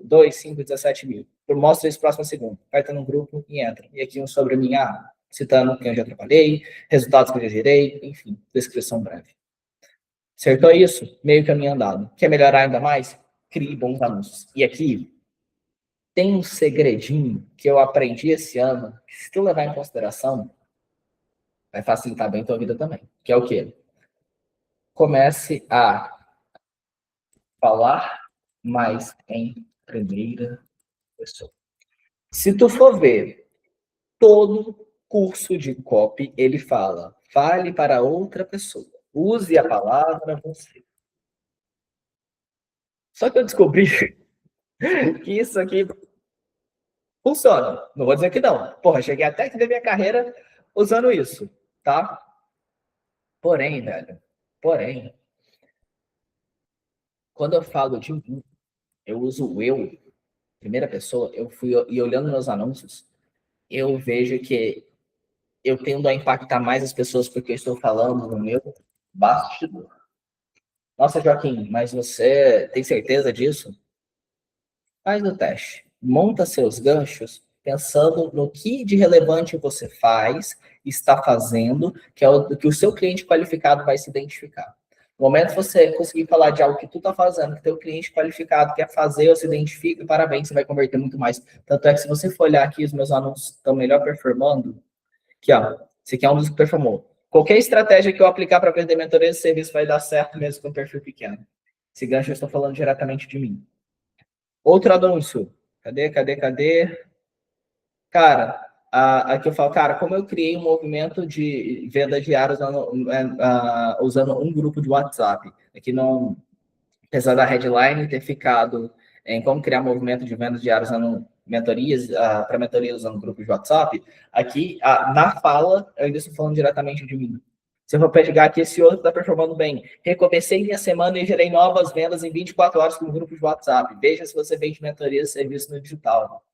2, 5, 17 mil. Eu mostro isso próximo segundo. Vai estar no grupo e entra. E aqui um sobre mim, citando quem eu já trabalhei, resultados que eu já gerei, enfim, descrição breve. Acertou isso? Meio caminho andado. Quer melhorar ainda mais? Crie bons anúncios. E aqui tem um segredinho que eu aprendi esse ano, que se tu levar em consideração, vai facilitar bem a tua vida também. Que é o quê? Comece a falar mais em primeira pessoa. Se tu for ver todo curso de copy, ele fala, fale para outra pessoa. Use a palavra você. Só que eu descobri que isso aqui funciona. Não vou dizer que não. Porra, cheguei até que da minha carreira usando isso, tá? Porém, velho, quando eu falo de mim, eu uso o eu, primeira pessoa, eu fui e olhando meus anúncios, eu vejo que eu tendo a impactar mais as pessoas porque eu estou falando no meu bastidor. Nossa, Joaquim, mas você tem certeza disso? Faz o teste. Monta seus ganchos pensando no que de relevante você faz, está fazendo, que é o que o seu cliente qualificado vai se identificar. No momento que você conseguir falar de algo que tu está fazendo, que teu cliente qualificado quer fazer ou se identifica, parabéns, você vai converter muito mais. Tanto é que se você for olhar aqui, os meus anúncios estão melhor performando. Aqui, ó. Esse aqui é um dos que performou. Qualquer estratégia que eu aplicar para vender mentoria de serviço vai dar certo mesmo com um perfil pequeno. Esse gancho eu estou falando diretamente de mim. Outro anúncio. Cadê? Cara, aqui eu falo, cara, como eu criei um movimento de venda diária usando um grupo de WhatsApp. Aqui não, apesar da headline ter ficado em como criar movimento de vendas diárias usando mentorias, para mentorias usando grupos de WhatsApp, aqui, na fala, eu ainda estou falando diretamente de mim. Se eu for pegar aqui, esse outro está performando bem. Recomecei minha semana e gerei novas vendas em 24 horas com um grupo de WhatsApp. Veja se você vende mentorias e serviço no digital.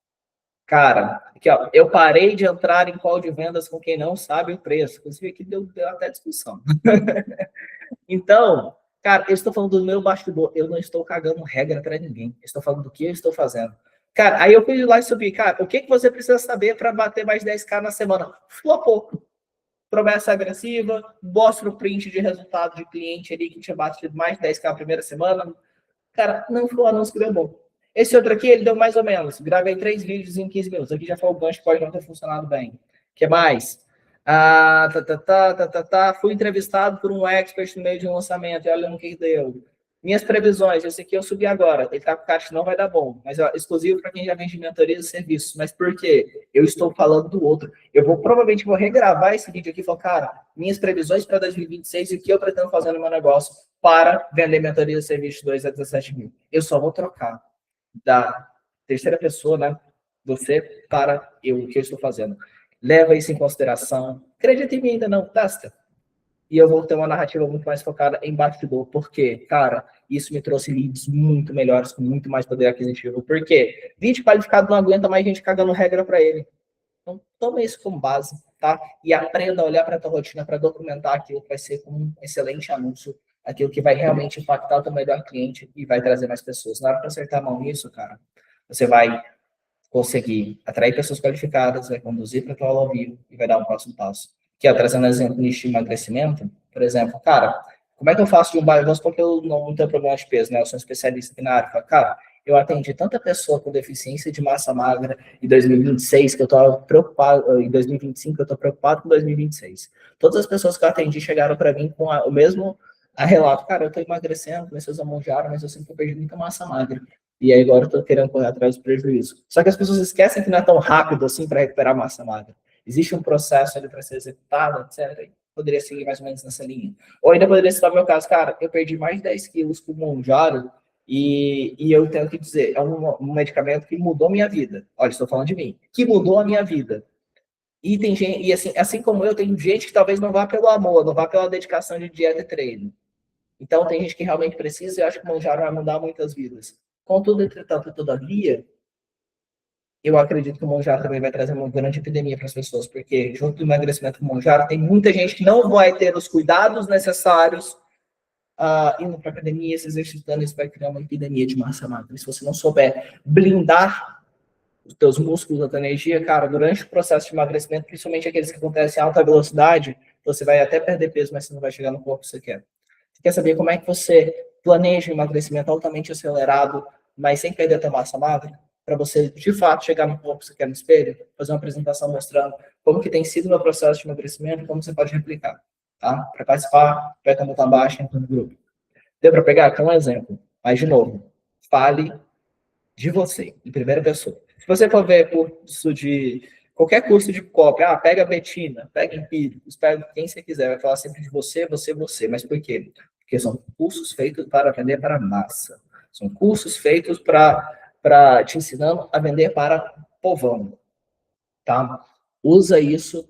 Cara, aqui, ó, eu parei de entrar em call de vendas com quem não sabe o preço. Inclusive, aqui deu até discussão. Então, cara, eu estou falando do meu bastidor. Eu não estou cagando regra para ninguém. Eu estou falando do que eu estou fazendo. Cara, aí eu fui lá e subi. Cara, o que você precisa saber para bater mais 10K na semana? Flopou. Promessa agressiva, mostra o print de resultado de cliente ali que tinha batido mais 10K na primeira semana. Cara, não foi o anúncio que deu bom. Esse outro aqui, ele deu mais ou menos. Gravei 3 vídeos em 15 minutos. Aqui já foi o gancho, pode não ter funcionado bem. O que mais? Fui entrevistado por um expert no meio de um lançamento. E olha no que deu. Minhas previsões, esse aqui eu subi agora. Ele tá com cara que não vai dar bom. Mas ó, exclusivo para quem já vende mentoria e serviços. Mas por quê? Eu estou falando do outro. Eu provavelmente vou regravar esse vídeo aqui e falar, cara, minhas previsões para 2026 e o que eu pretendo fazer no meu negócio para vender mentoria e serviços 2 a 17 mil. Eu só vou trocar da terceira pessoa, né? Você para eu, o que eu estou fazendo. Leva isso em consideração. Acredita em mim ainda não, testa. e eu vou ter uma narrativa muito mais focada em bastidor, porque, cara, isso me trouxe leads muito melhores, com muito mais poder aquisitivo, porque lead qualificado não aguenta mais gente cagando regra para ele. Então, toma isso como base, tá? E aprenda a olhar para a tua rotina para documentar aquilo que vai ser um excelente anúncio, aquilo que vai realmente impactar o teu melhor cliente e vai trazer mais pessoas. Na hora que acertar a mão nisso, cara, você vai conseguir atrair pessoas qualificadas, vai conduzir para a tua aula ao vivo e vai dar um próximo passo. Que é, trazendo exemplo nicho de emagrecimento, por exemplo, cara, como é que eu faço de um bairro? Vamos supor que eu não tenho problema de peso, né? Eu sou um especialista aqui na área. Cara, eu atendi tanta pessoa com deficiência de massa magra em 2026 que eu estou preocupado, em 2025 eu estou preocupado com 2026. Todas as pessoas que eu atendi chegaram para mim com o mesmo relato. Cara, eu estou emagrecendo, comecei a usar Monjaro, mas eu sempre perdi muita massa magra. E aí agora eu tô querendo correr atrás do prejuízo. Só que as pessoas esquecem que não é tão rápido assim para recuperar massa magra. Existe um processo ali para ser executado, etc. E poderia seguir mais ou menos nessa linha. Ou ainda poderia citar o meu caso, cara, eu perdi mais de 10 quilos com o Monjaro e eu tenho que dizer, é um medicamento que mudou minha vida. Olha, estou falando de mim. Que mudou a minha vida. E tem gente, e assim como eu, tem gente que talvez não vá pelo amor, não vá pela dedicação de dieta e treino. Então, tem gente que realmente precisa e eu acho que o Monjaro vai mudar muitas vidas. Contudo, entretanto, todavia, eu acredito que o Monjaro também vai trazer uma grande epidemia para as pessoas, porque junto do emagrecimento com o Monjaro, tem muita gente que não vai ter os cuidados necessários indo para a academia, se exercitando, isso vai criar uma epidemia de massa magra. E se você não souber blindar os teus músculos, a tua energia, cara, durante o processo de emagrecimento, principalmente aqueles que acontecem em alta velocidade, você vai até perder peso, mas você não vai chegar no corpo que você quer. Você quer saber como é que você planeja um emagrecimento altamente acelerado, mas sem perder a tua massa magra? Para você, de fato, chegar no corpo que você quer no espelho, fazer uma apresentação mostrando como que tem sido o meu processo de emagrecimento e como você pode replicar. Tá? Para participar, aperta o botão abaixo, entra no grupo. Deu para pegar? Aqui é um exemplo. Mas, de novo, fale de você, em primeira pessoa. Se você for ver curso de qualquer curso de copy, pega a Betina, pega Empíricos, pega quem você quiser, vai falar sempre de você, você, você. Mas por quê? Porque são cursos feitos para vender para massa. São cursos feitos para te ensinando a vender para povão, tá? Usa isso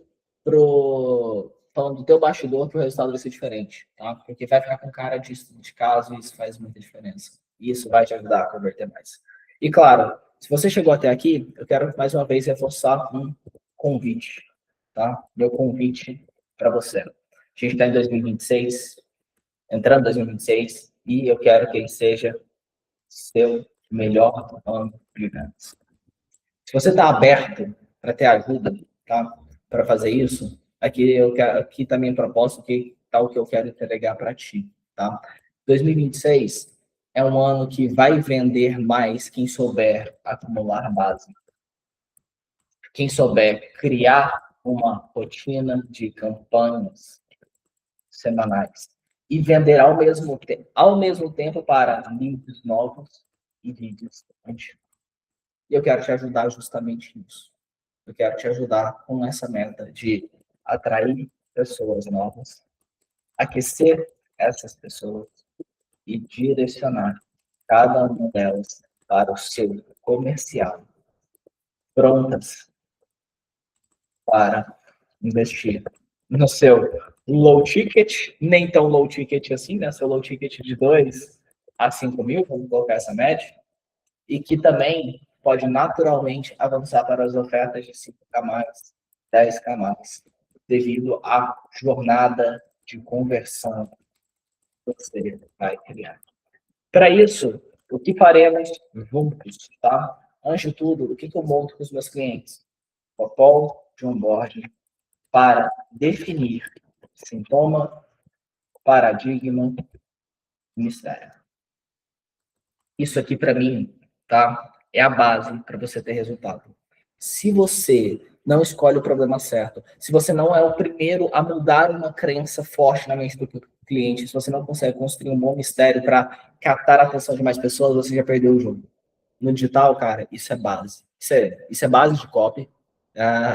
falando do teu bastidor para o resultado vai ser diferente, tá? Porque vai ficar com cara de caso e isso faz muita diferença. E isso vai te ajudar a converter mais. E claro, se você chegou até aqui, eu quero mais uma vez reforçar um convite, tá? Meu convite para você. A gente está em 2026, entrando em 2026, e eu quero que ele seja seu melhor ano de vendas. Se você está aberto para ter ajuda, tá? Para fazer isso, aqui também propósito que tá o que eu quero entregar para ti, tá? 2026 é um ano que vai vender mais quem souber acumular base. Quem souber criar uma rotina de campanhas semanais e vender ao mesmo tempo para leads novos e leads antigos. E eu quero te ajudar justamente nisso. Eu quero te ajudar com essa meta de atrair pessoas novas, aquecer essas pessoas e direcionar cada uma delas para o seu comercial, prontas para investir no seu low ticket, nem tão low ticket assim, né? Seu low ticket de 2 a 5 mil, vamos colocar essa média, e que também pode naturalmente avançar para as ofertas de 5K mais, 10K mais, devido à jornada de conversão que você vai criar. Para isso, o que faremos juntos, tá? Antes de tudo, o que eu monto com os meus clientes? O call de onboarding para definir sintoma, paradigma, mistério. Isso aqui, para mim, tá? É a base para você ter resultado. Se você não escolhe o problema certo, se você não é o primeiro a mudar uma crença forte na mente do cliente, se você não consegue construir um bom mistério para captar a atenção de mais pessoas, você já perdeu o jogo. No digital, cara, isso é base. Isso é base de copy.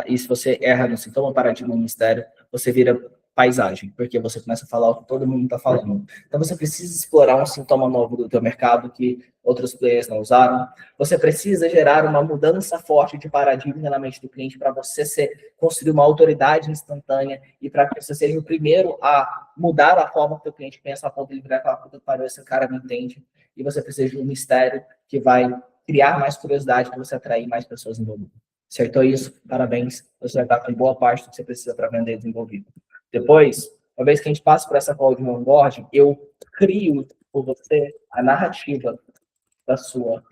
E se você erra no sintoma, paradigma, mistério, você vira paisagem, porque você começa a falar o que todo mundo está falando. Então, você precisa explorar um sintoma novo do teu mercado que outros players não usaram. Você precisa gerar uma mudança forte de paradigma na mente do cliente para você construir uma autoridade instantânea e para que você seja o primeiro a mudar a forma que o cliente pensa, a ponto de ele virar e falar, puta que pariu, esse cara não entende. E você precisa de um mistério que vai criar mais curiosidade para você atrair mais pessoas envolvidas. Acertou isso? Parabéns. Você já está com boa parte do que você precisa para vender desenvolvido. Depois, uma vez que a gente passa por essa call de onboarding, eu crio por você a narrativa da sua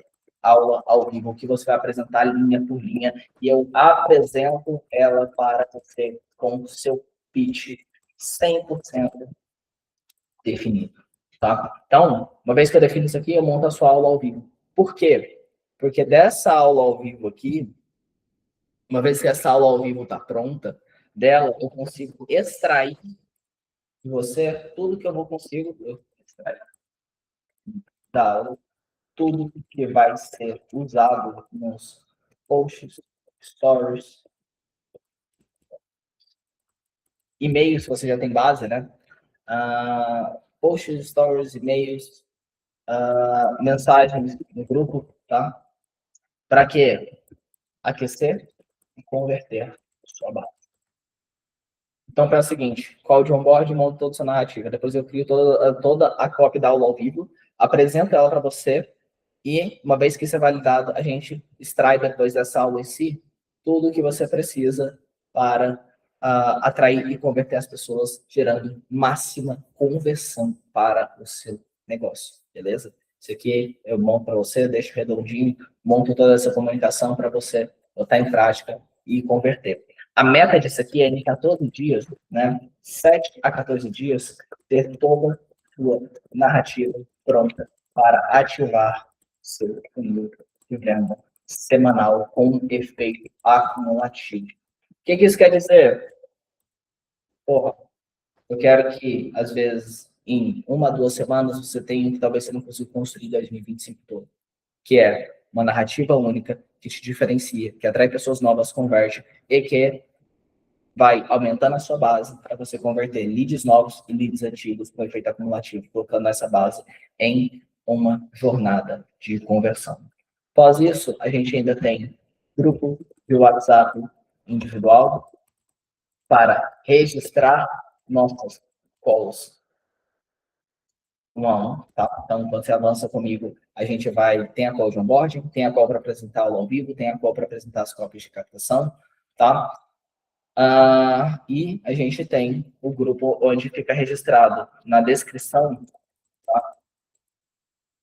aula ao vivo, que você vai apresentar linha por linha, e eu apresento ela para você com o seu pitch 100% definido, tá? Então, uma vez que eu defino isso aqui, eu monto a sua aula ao vivo. Por quê? Porque dessa aula ao vivo aqui, uma vez que essa aula ao vivo está pronta, dela eu consigo extrair de você tudo que eu consigo extrair da aula, tudo que vai ser usado nos posts, stories, e-mails, você já tem base, né? Posts, stories, e-mails, mensagens no grupo, tá? Para quê? Aquecer e converter sua base. Então, pensa o seguinte, call de onboard, monta toda a sua narrativa. Depois eu crio toda a copy da aula ao vivo, apresento ela para você e, uma vez que isso é validado, a gente extrai depois dessa aula em si tudo o que você precisa para atrair e converter as pessoas, gerando máxima conversão para o seu negócio, beleza? Isso aqui eu monto para você, deixo redondinho, monto toda essa comunicação para você botar em prática e converter. A meta disso aqui é em 14 dias, né? 7 a 14 dias, ter toda a sua narrativa pronta para ativar seu funil de venda semanal com efeito acumulativo. O que isso quer dizer? Porra, eu quero que, às vezes, em 1 a 2 semanas, você tenha que talvez você não consiga construir 2025 todo, que é uma narrativa única que te diferencia, que atrai pessoas novas, converte e que vai aumentando a sua base para você converter leads novos e leads antigos com efeito acumulativo, colocando essa base em uma jornada de conversão. Após isso, a gente ainda tem grupo de WhatsApp individual para registrar nossas calls 1 a 1, tá? Então, quando você avança comigo, a gente tem a call de onboarding, tem a call para apresentar aula ao vivo, tem a call para apresentar as cópias de captação, tá? E a gente tem o grupo onde fica registrado na descrição, tá?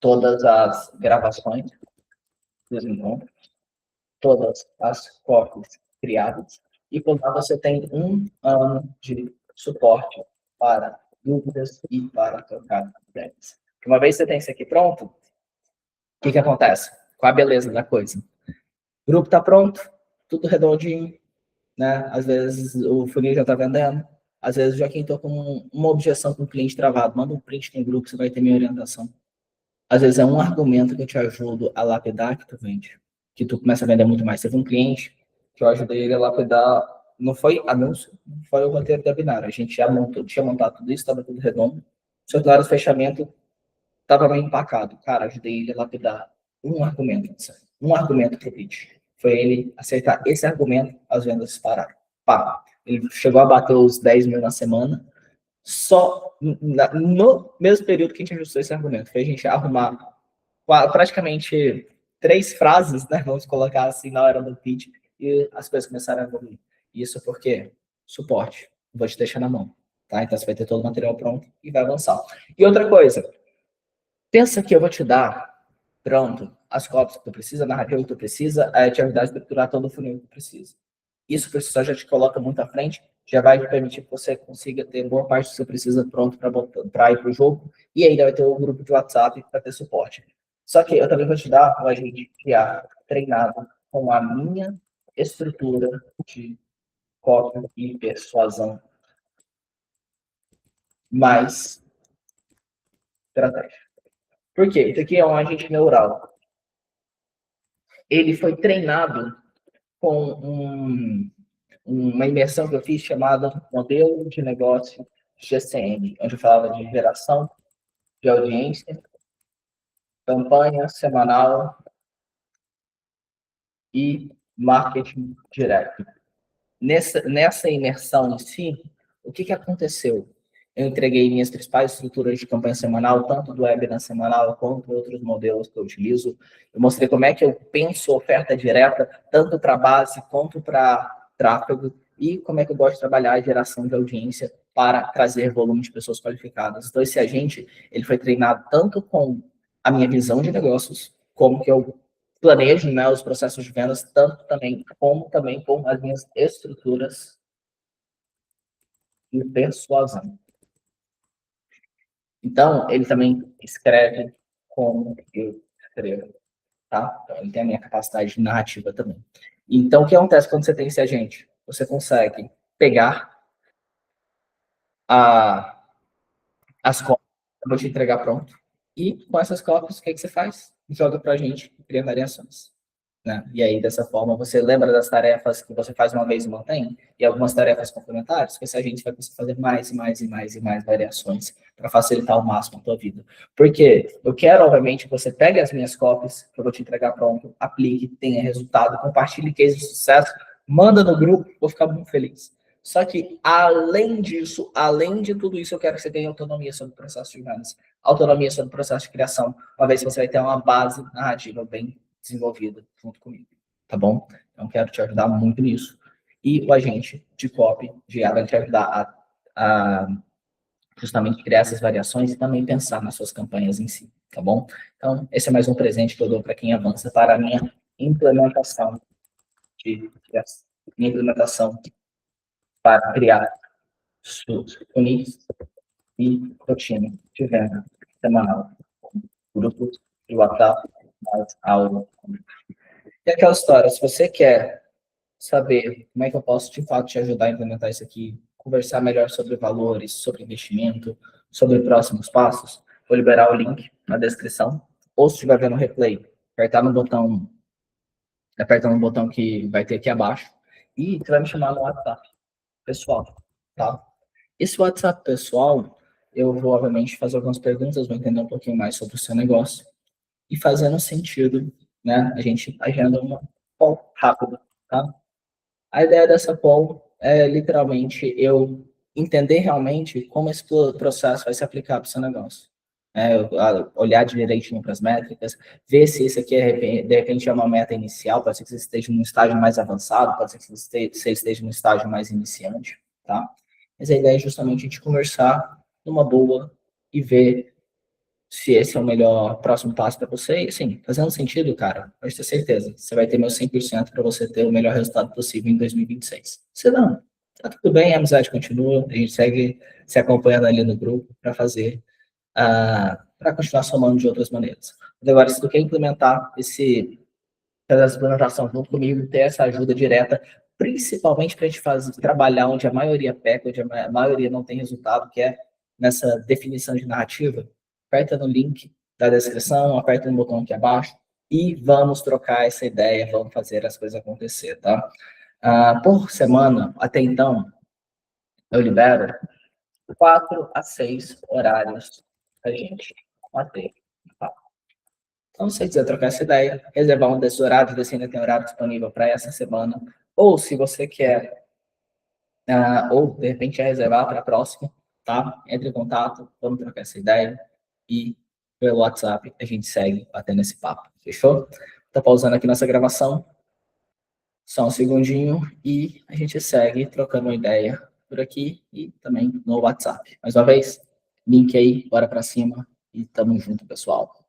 Todas as gravações dos encontros, todas as cópias criadas, e por lá você tem 1 ano de suporte para dúvidas e para trocar ideias. Uma vez que você tem isso aqui pronto, o que acontece? Qual a beleza da coisa? O grupo está pronto, tudo redondinho, né? Às vezes o funil já está vendendo, às vezes o Joaquim estou com uma objeção com o cliente travado, manda um print no grupo, você vai ter minha orientação. Às vezes é um argumento que eu te ajudo a lapidar que tu vende, que tu começa a vender muito mais. Teve um cliente que eu ajudei ele a lapidar, não foi anúncio, não foi o roteiro da binária, a gente já tinha montado tudo isso, estava tudo redondo, só que na hora do fechamento estava meio empacado. Cara, ajudei ele a lapidar um argumento para o pitch. Foi ele acertar esse argumento, as vendas dispararam. Pá, ele chegou a bater os 10 mil na semana, só no mesmo período que a gente ajustou esse argumento. Foi a gente arrumar praticamente 3 frases, né? Vamos colocar assim na hora do pitch, e as coisas começaram a evoluir. Isso porque suporte, vou te deixar na mão, tá? Então você vai ter todo o material pronto e vai avançar. E outra coisa, pensa que eu vou te dar, pronto, as cópias que tu precisa, a narrativa que tu precisa, te ajudar a estruturar todo o funil que tu precisa. Isso por si só já te coloca muito à frente, já vai te permitir que você consiga ter boa parte do que você precisa pronto para ir para o jogo, e ainda vai ter um grupo de WhatsApp para ter suporte. Só que eu também vou te dar um agente criar treinado com a minha estrutura de cópia e persuasão mais estratégia. Por quê? Isso aqui é um agente neural. Ele foi treinado com uma imersão que eu fiz chamada Modelo de Negócio GCM, onde eu falava de geração de audiência, campanha semanal e marketing direto. Nessa imersão em si, o que aconteceu? Eu entreguei minhas principais estruturas de campanha semanal, tanto do webinar semanal quanto outros modelos que eu utilizo. Eu mostrei como é que eu penso oferta direta, tanto para base quanto para tráfego, e como é que eu gosto de trabalhar a geração de audiência para trazer volume de pessoas qualificadas. Então, esse agente, ele foi treinado tanto com a minha visão de negócios, como que eu planejo, né, os processos de vendas, tanto também, como também com as minhas estruturas de persuasão. Então, ele também escreve como eu escrevo, tá? Então, ele tem a minha capacidade narrativa também. Então, o que acontece quando você tem esse agente? Você consegue pegar as cópias, eu vou te entregar pronto, e com essas cópias, o que você faz? Joga para a gente e cria variações. Né? E aí, dessa forma, você lembra das tarefas que você faz uma vez e mantém, e algumas tarefas complementares, que esse agente vai conseguir fazer mais e mais e mais e mais variações para facilitar ao máximo a tua vida. Porque eu quero, obviamente, que você pegue as minhas cópias, que eu vou te entregar pronto, aplique, tenha resultado, compartilhe case de sucesso, manda no grupo, vou ficar muito feliz. Só que, além disso, além de tudo isso, eu quero que você tenha autonomia sobre o processo de vendas, autonomia sobre o processo de criação, uma vez que você vai ter uma base narrativa bem desenvolvida junto comigo, tá bom? Então, quero te ajudar muito nisso. E o agente de copy de IA vai te ajudar a justamente criar essas variações e também pensar nas suas campanhas em si, tá bom? Então, esse é mais um presente que eu dou para quem avança para a minha implementação para criar funis e rotina de venda semanal, grupos de WhatsApp, mais aula. E aquela história, se você quer saber como é que eu posso, de fato, te ajudar a implementar isso aqui, conversar melhor sobre valores, sobre investimento, sobre próximos passos, vou liberar o link na descrição, ou se estiver vendo o replay, aperta no botão que vai ter aqui abaixo, e você vai me chamar no WhatsApp pessoal, tá? Esse WhatsApp pessoal, eu vou, obviamente, fazer algumas perguntas, vou entender um pouquinho mais sobre o seu negócio, e fazendo sentido, né, a gente agenda uma call rápida, tá? A ideia dessa call é, literalmente, eu entender realmente como esse processo vai se aplicar para o seu negócio. Olhar direitinho para as métricas, ver se isso aqui, de repente, é uma meta inicial, pode ser que você esteja num estágio mais avançado, pode ser que você esteja num estágio mais iniciante, tá? Mas a ideia é justamente a gente conversar numa boa e ver se esse é o melhor próximo passo para você. E, assim, fazendo sentido, cara, pode ter certeza. Você vai ter meu 100% para você ter o melhor resultado possível em 2026. Se não, tá tudo bem, a amizade continua, a gente segue se acompanhando ali no grupo para fazer, para continuar somando de outras maneiras. Mas agora, se tu quer implementar fazer essa implementação junto comigo, ter essa ajuda direta, principalmente para a gente trabalhar onde a maioria peca, onde a maioria não tem resultado, que é nessa definição de narrativa, aperta no link da descrição, aperta no botão aqui abaixo e vamos trocar essa ideia, vamos fazer as coisas acontecer, tá? Por semana, até então, eu libero 4 a 6 horários para a gente bater. Tá? Então, se você quiser trocar essa ideia, reservar um desses horários, ver se ainda tem horário disponível para essa semana, ou se você quer, ou de repente reservar para a próxima, tá? Entre em contato, vamos trocar essa ideia e pelo WhatsApp a gente segue batendo esse papo, fechou? Tô pausando aqui nossa gravação, só um segundinho e a gente segue trocando uma ideia por aqui e também no WhatsApp. Mais uma vez, link aí, bora para cima e tamo junto, pessoal.